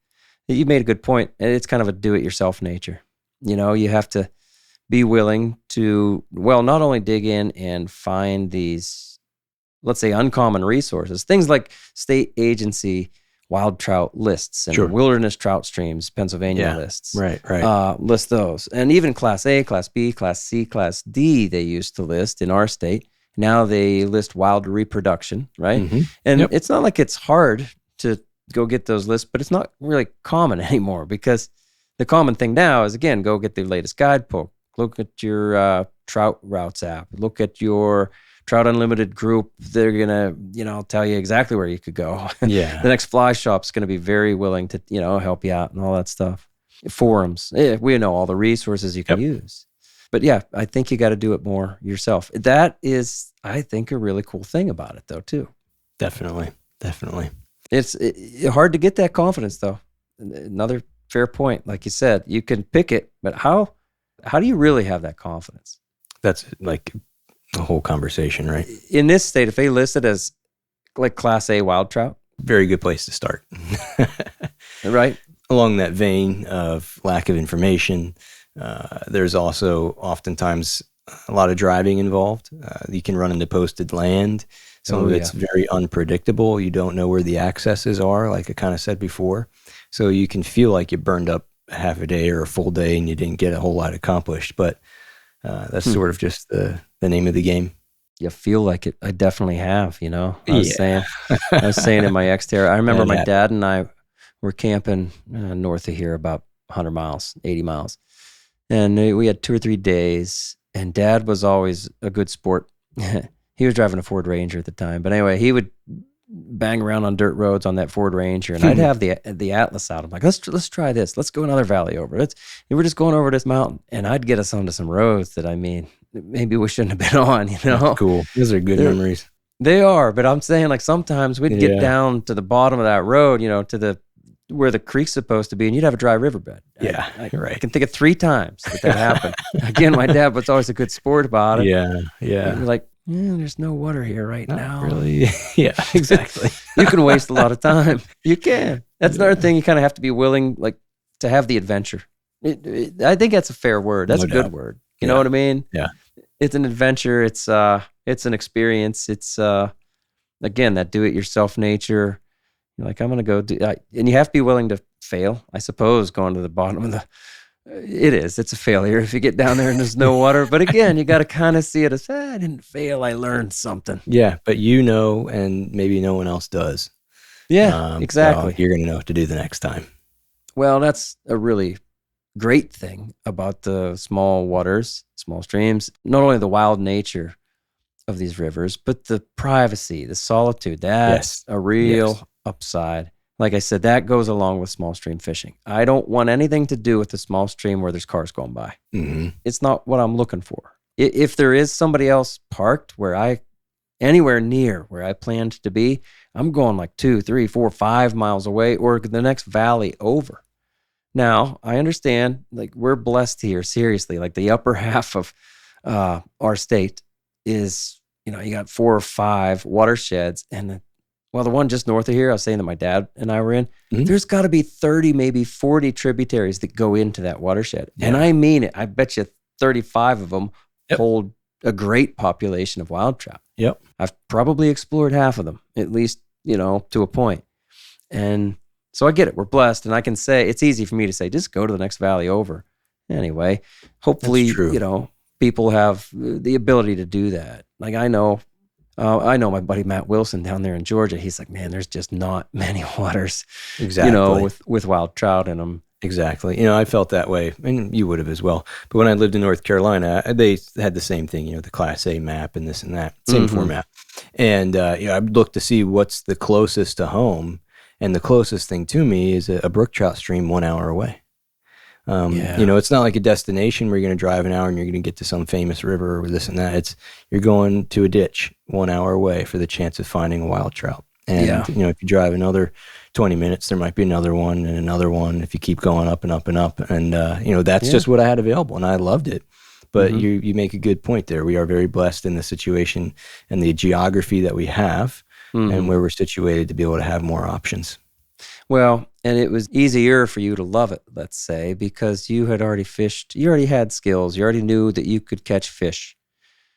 You made a good point. It's kind of a do-it-yourself nature. You have to be willing to, not only dig in and find these, let's say, uncommon resources, things like state agency wild trout lists and Sure. wilderness trout streams, Pennsylvania Yeah. lists. Right. List those. And even Class A, Class B, Class C, Class D, they used to list in our state. Now they list wild reproduction, right? Mm-hmm. And Yep. it's not like it's hard to go get those lists, but it's not really common anymore because the common thing now is, again, go get the latest guidebook. Look at your Trout Routes app. Look at your Trout Unlimited group. They're going to, tell you exactly where you could go. Yeah. The next fly shop's going to be very willing to, help you out and all that stuff. Forums. We know all the resources you can use. But yeah, I think you got to do it more yourself. That is, I think, a really cool thing about it, though, too. Definitely. It's hard to get that confidence, though. Another fair point. Like you said, you can pick it, but how do you really have that confidence? That's like the whole conversation, right? In this state, if they list it as like Class A wild trout, Very good place to start. right? Along that vein of lack of information, there's also oftentimes a lot of driving involved. You can run into posted land. Some of it's very unpredictable. You don't know where the accesses are, like I kind of said before. So you can feel like you burned up half a day or a full day and you didn't get a whole lot accomplished. But that's sort of just the name of the game. You feel like it. I definitely have, I was saying in my Xterra, I remember my dad and I were camping north of here about 100 miles, 80 miles. And we had 2 or 3 days, and Dad was always a good sport. He was driving a Ford Ranger at the time. But anyway, he would bang around on dirt roads on that Ford Ranger, and I'd have the Atlas out. I'm like, let's try this. Let's go another valley over. We're just going over this mountain, and I'd get us onto some roads that, maybe we shouldn't have been on, That's cool. Those are good memories. They are, but I'm saying, like, sometimes we'd get down to the bottom of that road, to where the creek's supposed to be, and you'd have a dry riverbed. Yeah, right. I can think of 3 times that happened. Again, my dad was always a good sport about it. Yeah. You're like, there's no water here right now. Really? Yeah, exactly. You can waste a lot of time. You can. That's another thing. You kind of have to be willing, like, to have the adventure. I think that's a fair word. That's a good word. You know what I mean? Yeah. It's an adventure. It's an experience. It's again, that do-it-yourself nature. You're like, I'm gonna go do, and you have to be willing to fail. I suppose going to the bottom of it's a failure if you get down there and there's no water. But again, you got to kind of see it as, I didn't fail. I learned something. Yeah, but and maybe no one else does. Yeah, exactly. So you're gonna know what to do the next time. Well, that's a really great thing about the small waters, small streams, not only the wild nature of these rivers, but the privacy, the solitude. That's a real upside. Like I said, that goes along with small stream fishing. I don't want anything to do with the small stream where there's cars going by. Mm-hmm. It's not what I'm looking for. If there is somebody else parked anywhere near where I planned to be, I'm going like 2, 3, 4, 5 miles away or the next valley over. Now, I understand, like, we're blessed here, seriously. Like, the upper half of our state is, you got 4 or 5 watersheds. And, the one just north of here, I was saying that my dad and I were in, there's got to be 30, maybe 40 tributaries that go into that watershed. Yeah. And I mean it. I bet you 35 of them hold a great population of wild trout. Yep. I've probably explored half of them, at least, to a point. And so I get it. We're blessed. And I can say, it's easy for me to say, just go to the next valley over. Anyway, hopefully, people have the ability to do that. Like, I know my buddy Matt Wilson down there in Georgia. He's like, man, there's just not many waters, with wild trout in them. Exactly. I felt that way, and you would have as well. But when I lived in North Carolina, they had the same thing, the Class A map and this and that, same format. And I'd look to see what's the closest to home. And the closest thing to me is a brook trout stream 1 hour away. It's not like a destination where you're going to drive an hour and you're going to get to some famous river or this and that. You're going to a ditch 1 hour away for the chance of finding a wild trout. And, if you drive another 20 minutes, there might be another one and another one if you keep going up and up and up. And, that's just what I had available, and I loved it. But you make a good point there. We are very blessed in the situation and the geography that we have and where we're situated to be able to have more options. Well, and it was easier for you to love it, let's say, because you had already fished. You already had skills. You already knew that you could catch fish.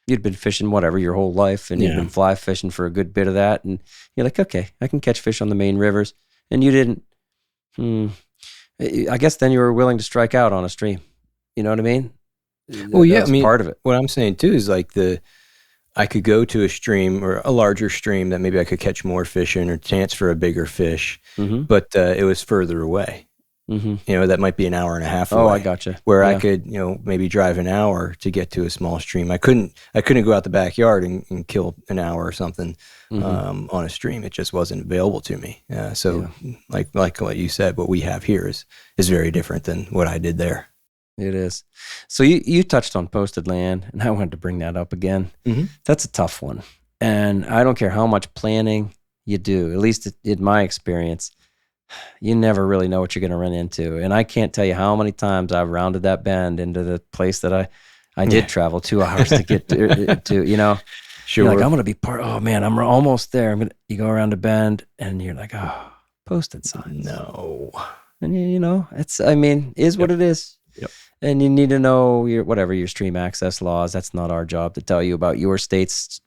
You'd been fishing your whole life, and you'd been fly fishing for a good bit of that. And you're like, okay, I can catch fish on the main rivers. And you didn't, I guess then you were willing to strike out on a stream. You know what I mean? Well, yeah, That was part of it. what I'm saying too is like I could go to a stream or a larger stream that maybe I could catch more fish in or chance for a bigger fish, but it was further away. You know, that might be an hour and a half away. Oh, I gotcha. Where I could, you know, maybe drive an hour to get to a small stream. I couldn't go out the backyard and kill an hour or something on a stream. It just wasn't available to me. Like what you said, what we have here is very different than what I did there. It is. So you touched on posted land, and I wanted to bring that up again. That's a tough one. And I don't care how much planning you do, at least in my experience, you never really know what you're going to run into. And I can't tell you how many times I've rounded that bend into the place that I did travel 2 hours to get to, you know. Sure. You're like, I'm going to be oh man, I'm almost there. You go around a bend and you're like, posted signs. No. And you know, is what it is. Yep. And you need to know your stream access laws. That's not our job to tell you about your state's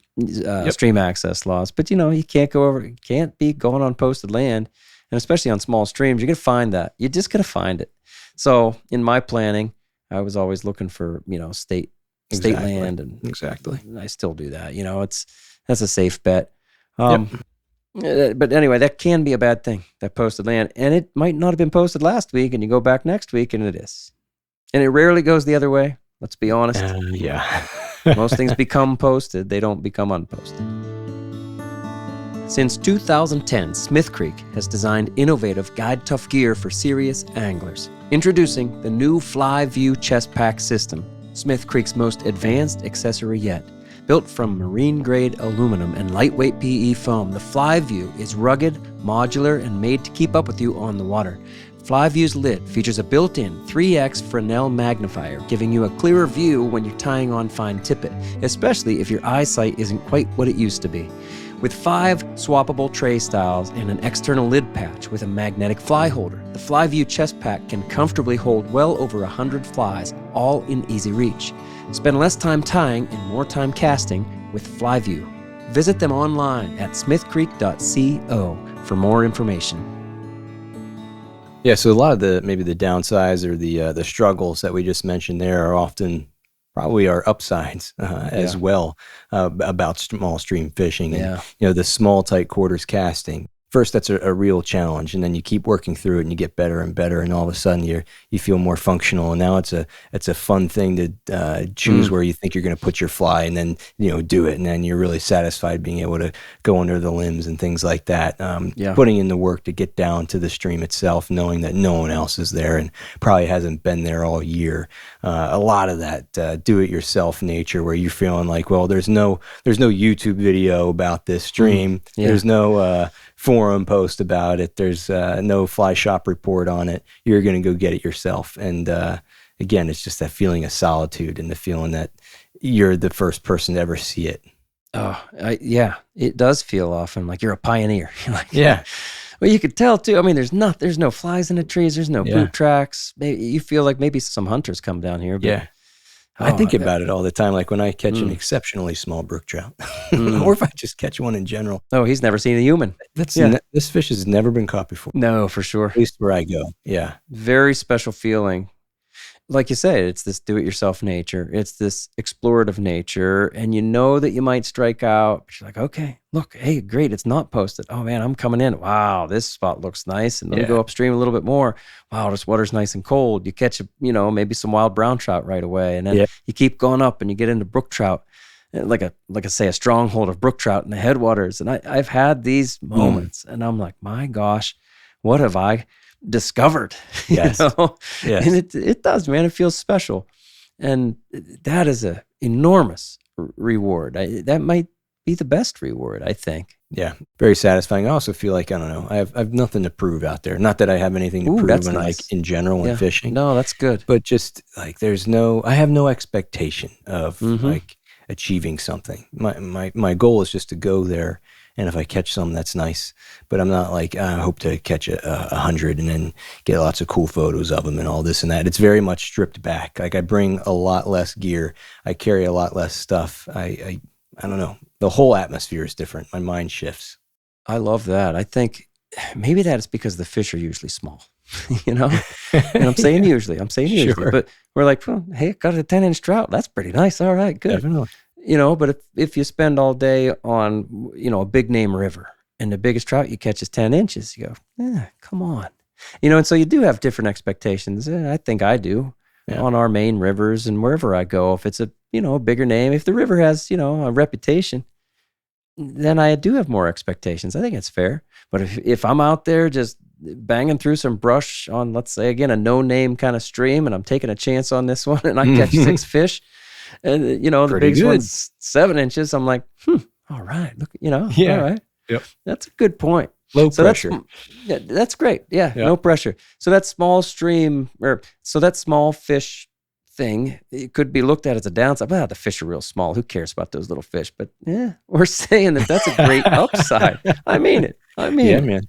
stream access laws. But you know, you can't be going on posted land, and especially on small streams, you're gonna find that. You're just gonna find it. So in my planning, I was always looking for, you know, state land, and I still do that. You know, that's a safe bet. But anyway, that can be a bad thing, that posted land, and it might not have been posted last week, and you go back next week, and it is. And it rarely goes the other way. Let's be honest. Yeah. Most things become posted. They don't become unposted. Since 2010, Smith Creek has designed innovative guide tough gear for serious anglers. Introducing the new Fly View Chest Pack System, Smith Creek's most advanced accessory yet. Built from marine-grade aluminum and lightweight PE foam, the Fly View is rugged, modular, and made to keep up with you on the water. Flyview's lid features a built-in 3x Fresnel magnifier, giving you a clearer view when you're tying on fine tippet, especially if your eyesight isn't quite what it used to be. With 5 swappable tray styles and an external lid patch with a magnetic fly holder, the Flyview chest pack can comfortably hold well over 100 flies, all in easy reach. Spend less time tying and more time casting with Flyview. Visit them online at smithcreek.co for more information. Yeah, so a lot of the downsides or the struggles that we just mentioned there are often probably our upsides as well about small stream fishing and you know, the small tight quarters casting. First, that's a real challenge, and then you keep working through it, and you get better and better, and all of a sudden you feel more functional. And now it's a fun thing to choose where you think you're going to put your fly, and then do it, and then you're really satisfied being able to go under the limbs and things like that. Putting in the work to get down to the stream itself, knowing that no one else is there and probably hasn't been there all year. A lot of that do-it-yourself nature, where you're feeling like, well, there's no YouTube video about this stream. There's no forum post about it. There's no fly shop report on it. You're going to go get it yourself. And again, it's just that feeling of solitude and the feeling that you're the first person to ever see it. It does feel often like you're a pioneer. Like, well, you could tell too. I mean, there's no flies in the trees. There's no boot tracks. Maybe you feel like maybe some hunters come down here. But, I think about it all the time, like when I catch an exceptionally small brook trout, or if I just catch one in general. Oh, he's never seen a human. This fish has never been caught before. No, for sure. At least where I go. Yeah. Very special feeling. Like you say, it's this do-it-yourself nature. It's this explorative nature, and you know that you might strike out. But you're like, okay, look, hey, great, it's not posted. Oh man, I'm coming in. Wow, this spot looks nice. And let me go upstream a little bit more. Wow, this water's nice and cold. You catch, maybe some wild brown trout right away, and then you keep going up, and you get into brook trout, like a stronghold of brook trout in the headwaters. And I've had these moments, and I'm like, my gosh, what have I discovered? Yes. Yes. And it does, man. It feels special, and that is a enormous reward. That might be the best reward, I think. Yeah, very satisfying. I also feel like, I don't know, I have nothing to prove out there. Not that I have anything to prove that's in, nice. like in general in fishing. No, that's good. But just like I have no expectation of like achieving something. My goal is just to go there, and if I catch some, that's nice. But I'm not like, I hope to catch 100 and then get lots of cool photos of them and all this and that. It's very much stripped back. Like I bring a lot less gear. I carry a lot less stuff. I don't know. The whole atmosphere is different. My mind shifts. I love that. I think maybe that is because the fish are usually small, and I'm saying usually, Sure. but we're like, well, hey, got a 10-inch trout. That's pretty nice. All right, good. Definitely. But if you spend all day on, a big name river and the biggest trout you catch is 10 inches, you go, come on. And so you do have different expectations. I think I do on our main rivers and wherever I go. If it's a bigger name, if the river has, a reputation, then I do have more expectations. I think it's fair. But if I'm out there just banging through some brush on, let's say, again, a no-name kind of stream, and I'm taking a chance on this one, and I catch 6 fish, and, the Pretty biggest good. one's 7 inches, I'm like, all right, look, all right. Yep. That's a good point. Low pressure. That's great. Yeah, no pressure. So that small stream, that small fish thing, it could be looked at as a downside. Well, the fish are real small. Who cares about those little fish? But we're saying that's a great upside. I mean it. Yeah, man.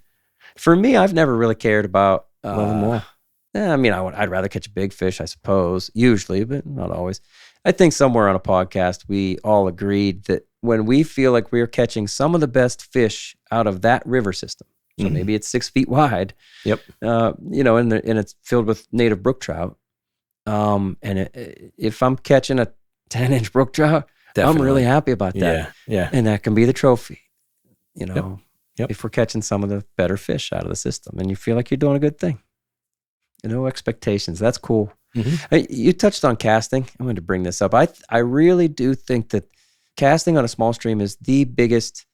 For me, I've never really cared about. Love them all. I'd rather catch a big fish, I suppose, usually, but not always. I think somewhere on a podcast, we all agreed that when we feel like we're catching some of the best fish out of that river system, so maybe it's 6 feet wide. Yep. And it's filled with native brook trout. If I'm catching a 10-inch brook trout, Definitely. I'm really happy about that. Yeah. And that can be the trophy, Yep. if we're catching some of the better fish out of the system and you feel like you're doing a good thing. No expectations. That's cool. You touched on casting. I wanted to bring this up. I really do think that casting on a small stream is the biggest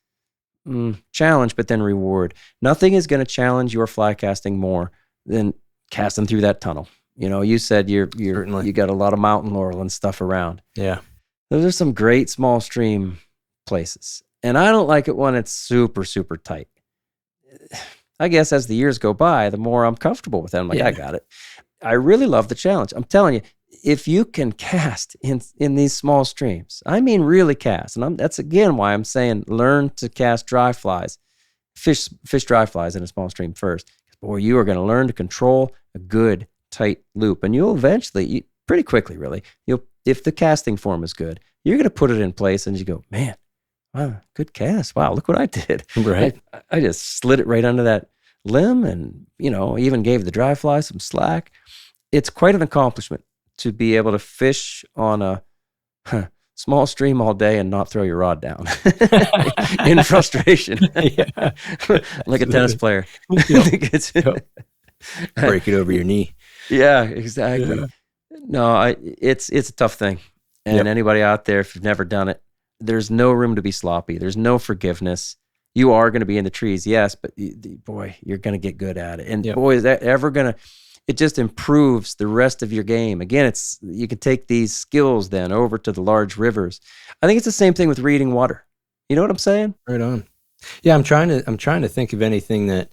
challenge, but then reward. Nothing is going to challenge your fly casting more than casting through that tunnel. You said you got a lot of mountain laurel and stuff around. Yeah. Those are some great small stream places. And I don't like it when it's super, super tight. I guess as the years go by, the more I'm comfortable with it. I'm like, I got it. I really love the challenge. I'm telling you, if you can cast in these small streams, I mean really cast. And that's again why I'm saying learn to cast dry flies, fish dry flies in a small stream first. Boy, you are going to learn to control a good tight loop. And you'll eventually, pretty quickly really, if the casting form is good, you're going to put it in place and you go, man, wow, good cast. Wow, look what I did. Right. I just slid it right under that limb and, even gave the dry fly some slack. It's quite an accomplishment to be able to fish on a small stream all day and not throw your rod down in frustration. Like a tennis player. Break it over your knee. Yeah, exactly. Yeah. No, it's a tough thing. And anybody out there, if you've never done it, there's no room to be sloppy. There's no forgiveness. You are going to be in the trees, yes, but boy, you're going to get good at it. And boy, is that ever going to, it just improves the rest of your game. Again, you can take these skills then over to the large rivers. I think it's the same thing with reading water. You know what I'm saying? Right on. Yeah, I'm trying to think of anything that,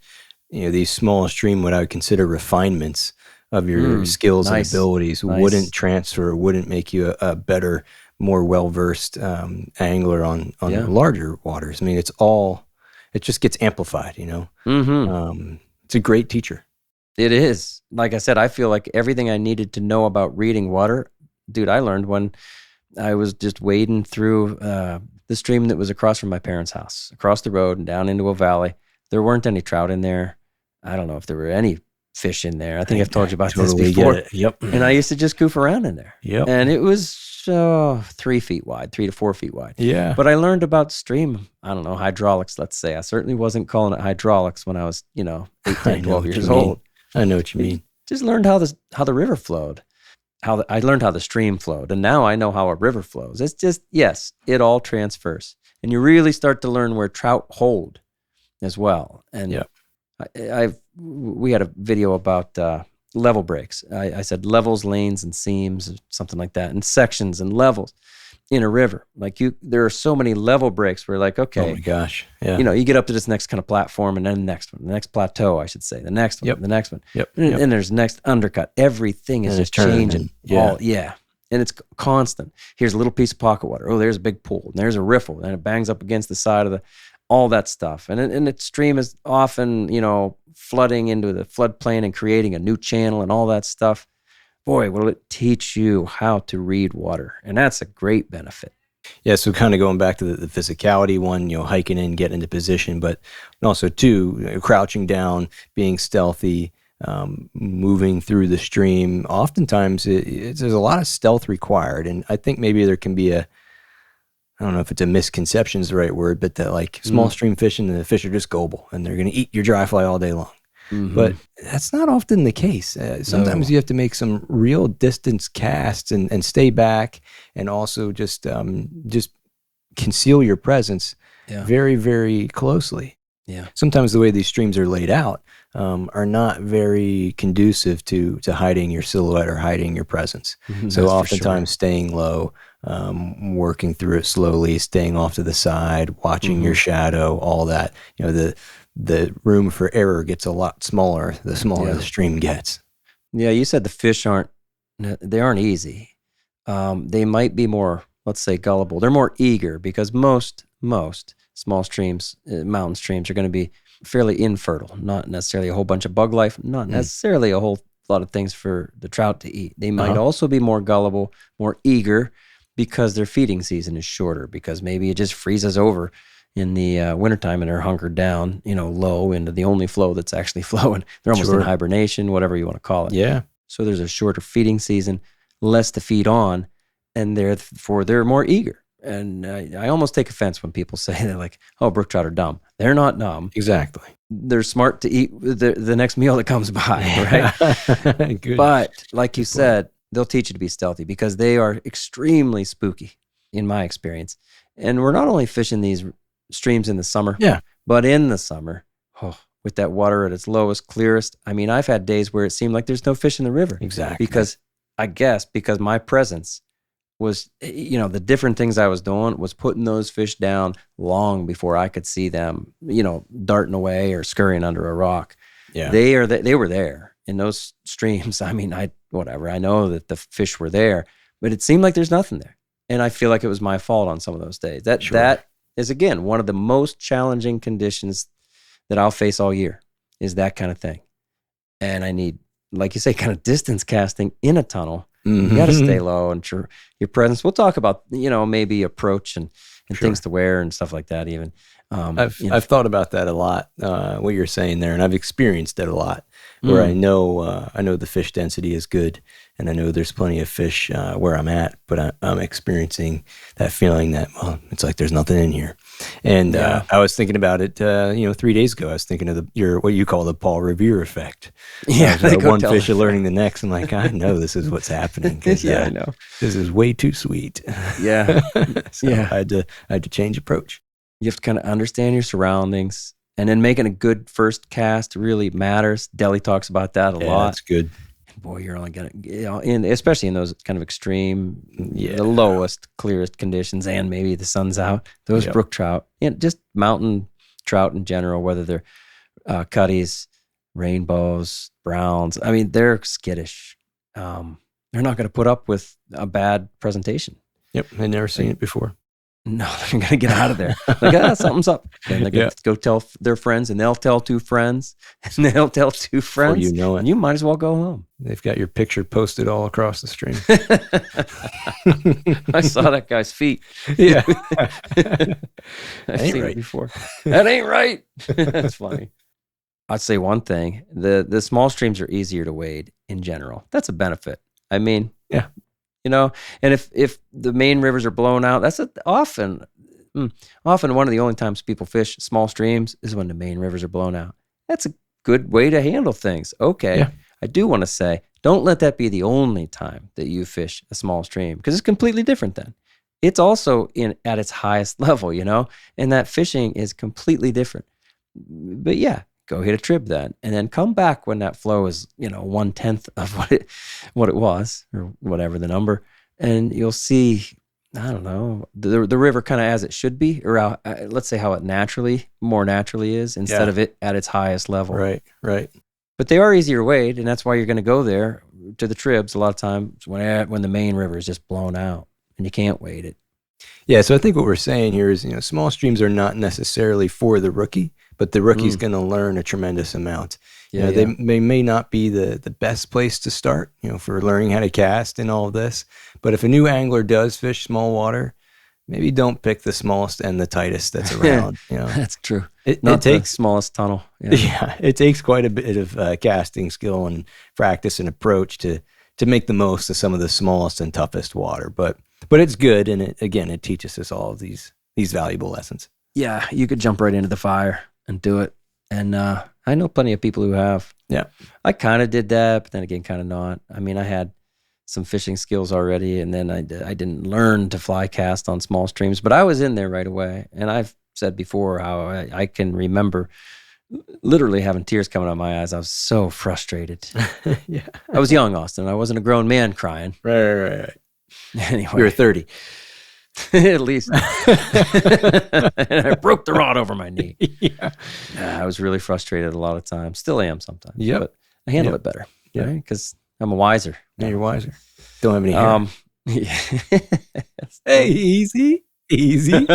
these small stream, what I would consider refinements of your skills and abilities wouldn't transfer, wouldn't make you a better, more well-versed angler on larger waters. I mean, it just gets amplified, It's a great teacher. It is. Like I said, I feel like everything I needed to know about reading water, dude, I learned when I was just wading through the stream that was across from my parents' house, across the road and down into a valley. There weren't any trout in there. I don't know if there were any fish in there. I think I've told you about this before. Yep. And I used to just goof around in there. Yep. And it was 3 feet wide, 3 to 4 feet wide. Yeah. But I learned about stream, I don't know, hydraulics, let's say. I certainly wasn't calling it hydraulics when I was, 8, 10, 12 years old. I know what you mean. Just learned how the river flowed. I learned how the stream flowed. And now I know how a river flows. It's just, yes, it all transfers. And you really start to learn where trout hold as well. And we had a video about level breaks. I said levels, lanes, and seams, something like that, and sections and levels in a river. Like there are so many level breaks where like, okay. Oh my gosh. Yeah. You get up to this next kind of platform and then the next one, the next plateau, I should say, the next one, the next one. Yep. And there's next undercut. Everything is just changing. And it's constant. Here's a little piece of pocket water. Oh, there's a big pool. And there's a riffle. And it bangs up against the side of all that stuff. And the stream is often, flooding into the floodplain and creating a new channel and all that stuff. Boy, will it teach you how to read water. And that's a great benefit. Yeah, so kind of going back to the physicality one, hiking in, getting into position, but also two, crouching down, being stealthy, moving through the stream. Oftentimes, there's a lot of stealth required, and I think maybe there can be I don't know if it's a misconception is the right word, but that like small stream fishing, the fish are just gullible and they're going to eat your dry fly all day long. But that's not often the case. Sometimes you have to make some real distance casts and stay back, and also just conceal your presence very, very closely. Yeah. Sometimes the way these streams are laid out are not very conducive to hiding your silhouette or hiding your presence. So oftentimes staying low, working through it slowly, staying off to the side, watching your shadow, all that. The room for error gets a lot smaller the smaller the stream gets. Yeah, you said the fish aren't easy. They might be more, let's say, gullible. They're more eager because most small streams, mountain streams, are going to be fairly infertile, not necessarily a whole bunch of bug life, not necessarily a whole lot of things for the trout to eat. They might also be more gullible, more eager, because their feeding season is shorter, because maybe it just freezes over in the wintertime and they're hunkered down, low into the only flow that's actually flowing. They're almost in hibernation, whatever you want to call it. Yeah. So there's a shorter feeding season, less to feed on, and therefore they're more eager. And I almost take offense when people say they're like, oh, brook trout are dumb. They're not dumb. Exactly. They're smart to eat the next meal that comes by, right? But like you said, they'll teach you to be stealthy because they are extremely spooky, in my experience. And we're not only fishing these streams in the summer, but in the summer, with that water at its lowest, clearest. I mean, I've had days where it seemed like there's no fish in the river. Exactly. Because my presence was, the different things I was doing was putting those fish down long before I could see them, darting away or scurrying under a rock. Yeah. They were there in those streams. I mean, I know that the fish were there, but it seemed like there's nothing there. And I feel like it was my fault on some of those days. That is, again, one of the most challenging conditions that I'll face all year, is that kind of thing. And I need, like you say, kind of distance casting in a tunnel. You got to stay low, and your presence. We'll talk about, maybe approach and things to wear and stuff like that even. I've thought about that a lot, what you're saying there, and I've experienced it a lot, where I know the fish density is good, and I know there's plenty of fish where I'm at, but I'm experiencing that feeling that, well, it's like there's nothing in here. And I was thinking about it, 3 days ago. I was thinking of what you call the Paul Revere effect. Yeah, one fish learning the next. I'm like, I know this is what's happening. Yeah, I know. This is way too sweet. Yeah, so I had to change approach. You have to kind of understand your surroundings, and then making a good first cast really matters. Deli talks about that a lot. That's good. And boy, you're only gonna, especially in those kind of extreme, the lowest, clearest conditions, and maybe the sun's out. Those brook trout, just mountain trout in general, whether they're cutties, rainbows, browns. I mean, they're skittish. They're not going to put up with a bad presentation. Yep, I've never seen it before. No, they're going to get out of there. Like, something's up. And they're going to go tell their friends, and they'll tell two friends, and they'll tell two friends. Before you know it. And you might as well go home. They've got your picture posted all across the stream. I saw that guy's feet. Yeah. I've seen it before. That ain't right. That's funny. I'd say one thing. The small streams are easier to wade in general. That's a benefit. I mean, and if the main rivers are blown out, that's often one of the only times people fish small streams is when the main rivers are blown out. That's a good way to handle things. Okay. Yeah. I do want to say, don't let that be the only time that you fish a small stream, because it's completely different then. It's also at its highest level, and that fishing is completely different. But go hit a trib then, and then come back when that flow is, 1/10 of what it was, or whatever the number, and you'll see, I don't know, the river kind of as it should be, or let's say how it more naturally is, instead of it at its highest level. Right. But they are easier to wade, and that's why you're going to go there to the tribs a lot of times when the main river is just blown out and you can't wade it. Yeah, so I think what we're saying here is, small streams are not necessarily for the rookie, but the rookie's going to learn a tremendous amount. They may not be the best place to start, for learning how to cast and all of this. But if a new angler does fish small water, maybe don't pick the smallest and the tightest that's around. That's true. It Not the takes smallest tunnel. yeah, it takes quite a bit of casting skill and practice and approach to make the most of some of the smallest and toughest water. But it's good, and it teaches us all of these valuable lessons. Yeah, you could jump right into the fire and do it. And I know plenty of people who have. Yeah. I kind of did that, but then again, kind of not. I mean, I had some fishing skills already, and then I didn't learn to fly cast on small streams, but I was in there right away. And I've said before how I can remember literally having tears coming out of my eyes. I was so frustrated. Yeah. I was young, Austin. I wasn't a grown man crying. Right. Anyway. You were 30. At least. And I broke the rod over my knee. Yeah. I was really frustrated a lot of times. Still am sometimes. Yep. But I handle it better. Yeah. Right? Because I'm wiser. Yeah, you're wiser. Don't have any hair. Hey, easy. Easy.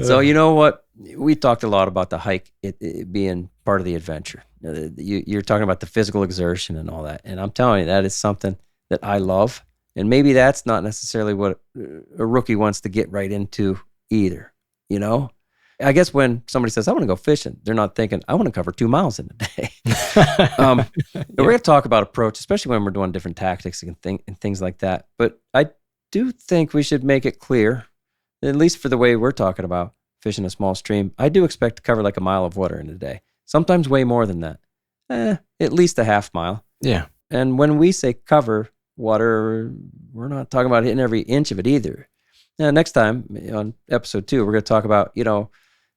So you know what? We talked a lot about the hike it being part of the adventure. You're talking about the physical exertion and all that. And I'm telling you, that is something that I love. And maybe that's not necessarily what a rookie wants to get right into either. You know? I guess when somebody says, I want to go fishing, they're not thinking, I want to cover 2 miles in a day. We're going to talk about approach, especially when we're doing different tactics and things like that. But I do think we should make it clear, at least for the way we're talking about fishing a small stream, I do expect to cover like a mile of water in a day. Sometimes way more than that. At least a half mile. Yeah. And when we say cover water, we're not talking about hitting every inch of it either. Now, next time on episode 2, we're going to talk about,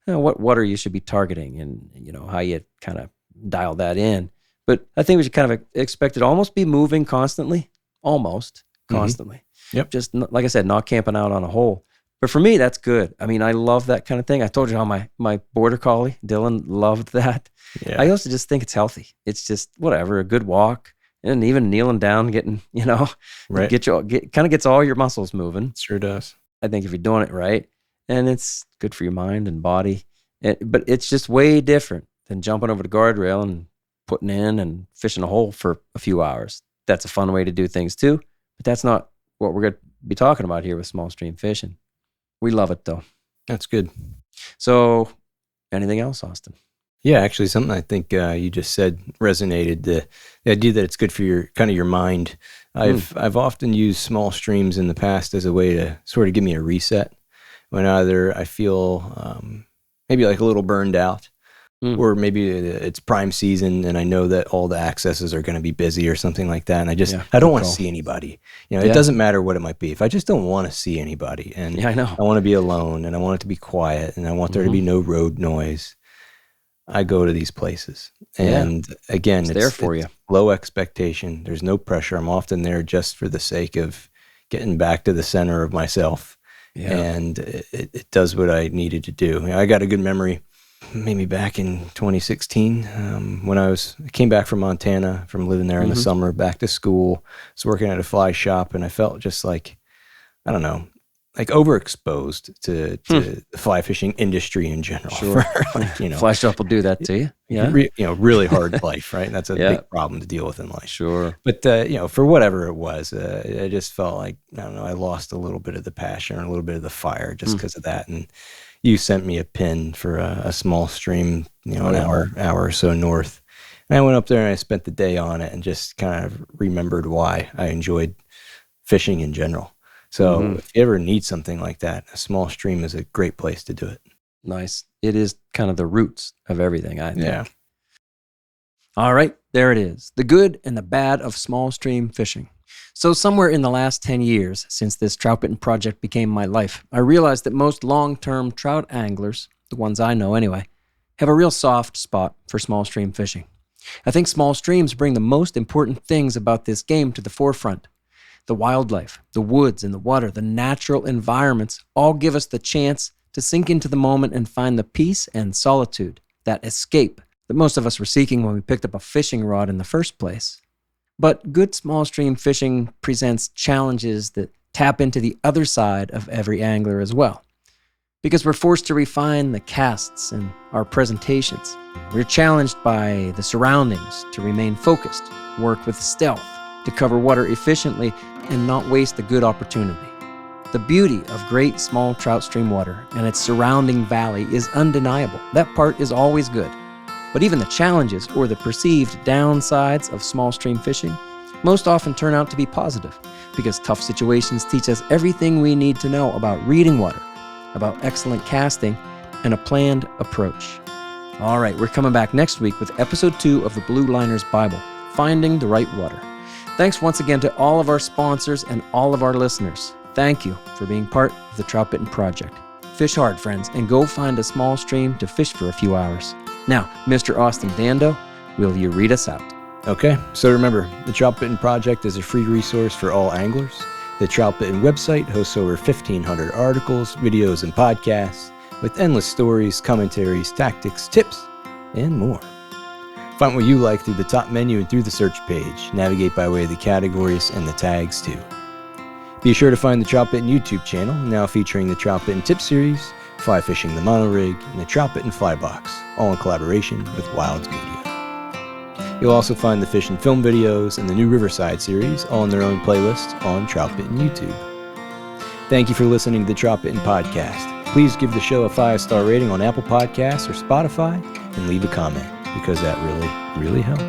what water you should be targeting and, how you kind of dial that in. But I think we should kind of expect it to almost be moving constantly, almost constantly. Mm-hmm. Yep. Just like I said, not camping out on a hole. But for me, that's good. I mean, I love that kind of thing. I told you how my border collie, Dylan, loved that. Yeah. I also just think it's healthy. It's just whatever, a good walk. And even kneeling down, getting, right. kind of gets all your muscles moving. It sure does. I think if you're doing it right, and it's good for your mind and body. But it's just way different than jumping over the guardrail and putting in and fishing a hole for a few hours. That's a fun way to do things too, but that's not what we're going to be talking about here with small stream fishing. We love it though. That's good. So anything else, Austin? Yeah, actually something I think you just said resonated. The idea that it's good for your mind. I've often used small streams in the past as a way to sort of give me a reset when either I feel maybe like a little burned out, or maybe it's prime season and I know that all the accesses are going to be busy or something like that. And I don't want to see anybody. It doesn't matter what it might be. If I just don't want to see anybody, and I know. I want to be alone and I want it to be quiet and I want there to be no road noise, I go to these places. And again, it's there for you. Low expectation. There's no pressure. I'm often there just for the sake of getting back to the center of myself. Yeah. And it does what I needed to do. I got a good memory, maybe back in 2016, when I came back from Montana, from living there in the summer, back to school. I was working at a fly shop, and I felt just like, I don't know, like overexposed to the fly fishing industry in general. Sure. Fly shop will do that to you. Yeah. Really hard life, right? And that's a big problem to deal with in life. Sure. But, for whatever it was, I just felt like, I don't know, I lost a little bit of the passion or a little bit of the fire just because of that. And you sent me a pin for a small stream, an hour or so north. And I went up there and I spent the day on it and just kind of remembered why I enjoyed fishing in general. So if you ever need something like that, a small stream is a great place to do it. Nice. It is kind of the roots of everything, I think. Yeah. All right, there it is. The good and the bad of small stream fishing. So somewhere in the last 10 years, since this Troutbitten project became my life, I realized that most long-term trout anglers, the ones I know anyway, have a real soft spot for small stream fishing. I think small streams bring the most important things about this game to the forefront. The wildlife, the woods and the water, the natural environments all give us the chance to sink into the moment and find the peace and solitude, that escape that most of us were seeking when we picked up a fishing rod in the first place. But good small stream fishing presents challenges that tap into the other side of every angler as well. Because we're forced to refine the casts and our presentations. We're challenged by the surroundings to remain focused, work with stealth, to cover water efficiently and not waste a good opportunity. The beauty of great small trout stream water and its surrounding valley is undeniable. That part is always good. But even the challenges or the perceived downsides of small stream fishing most often turn out to be positive, because tough situations teach us everything we need to know about reading water, about excellent casting, and a planned approach. All right, we're coming back next week with episode 2 of the Blue Liners Bible, Finding the Right Water. Thanks once again to all of our sponsors and all of our listeners. Thank you for being part of the Troutbitten Project. Fish hard, friends, and go find a small stream to fish for a few hours. Now, Mr. Austin Dando, will you read us out? Okay, so remember, the Troutbitten Project is a free resource for all anglers. The Troutbitten website hosts over 1,500 articles, videos, and podcasts with endless stories, commentaries, tactics, tips, and more. Find what you like through the top menu and through the search page. Navigate by way of the categories and the tags, too. Be sure to find the Troutbitten YouTube channel, now featuring the Troutbitten Tip Series, Fly Fishing the Monorig, and the Troutbitten Fly Box, all in collaboration with Wilds Media. You'll also find the fish and film videos and the new Riverside series, all in their own playlist on Troutbitten YouTube. Thank you for listening to the Troutbitten Podcast. Please give the show a 5-star rating on Apple Podcasts or Spotify and leave a comment, because that really helps.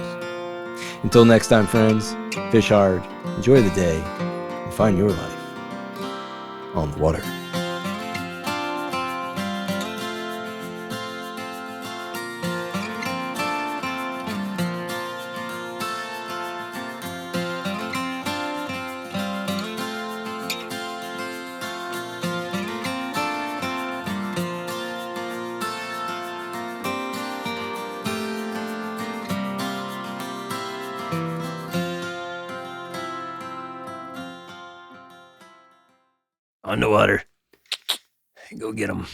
Until next time, friends, fish hard, enjoy the day, and find your life on the water. On the water. Go get 'em.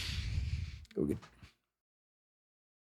Go get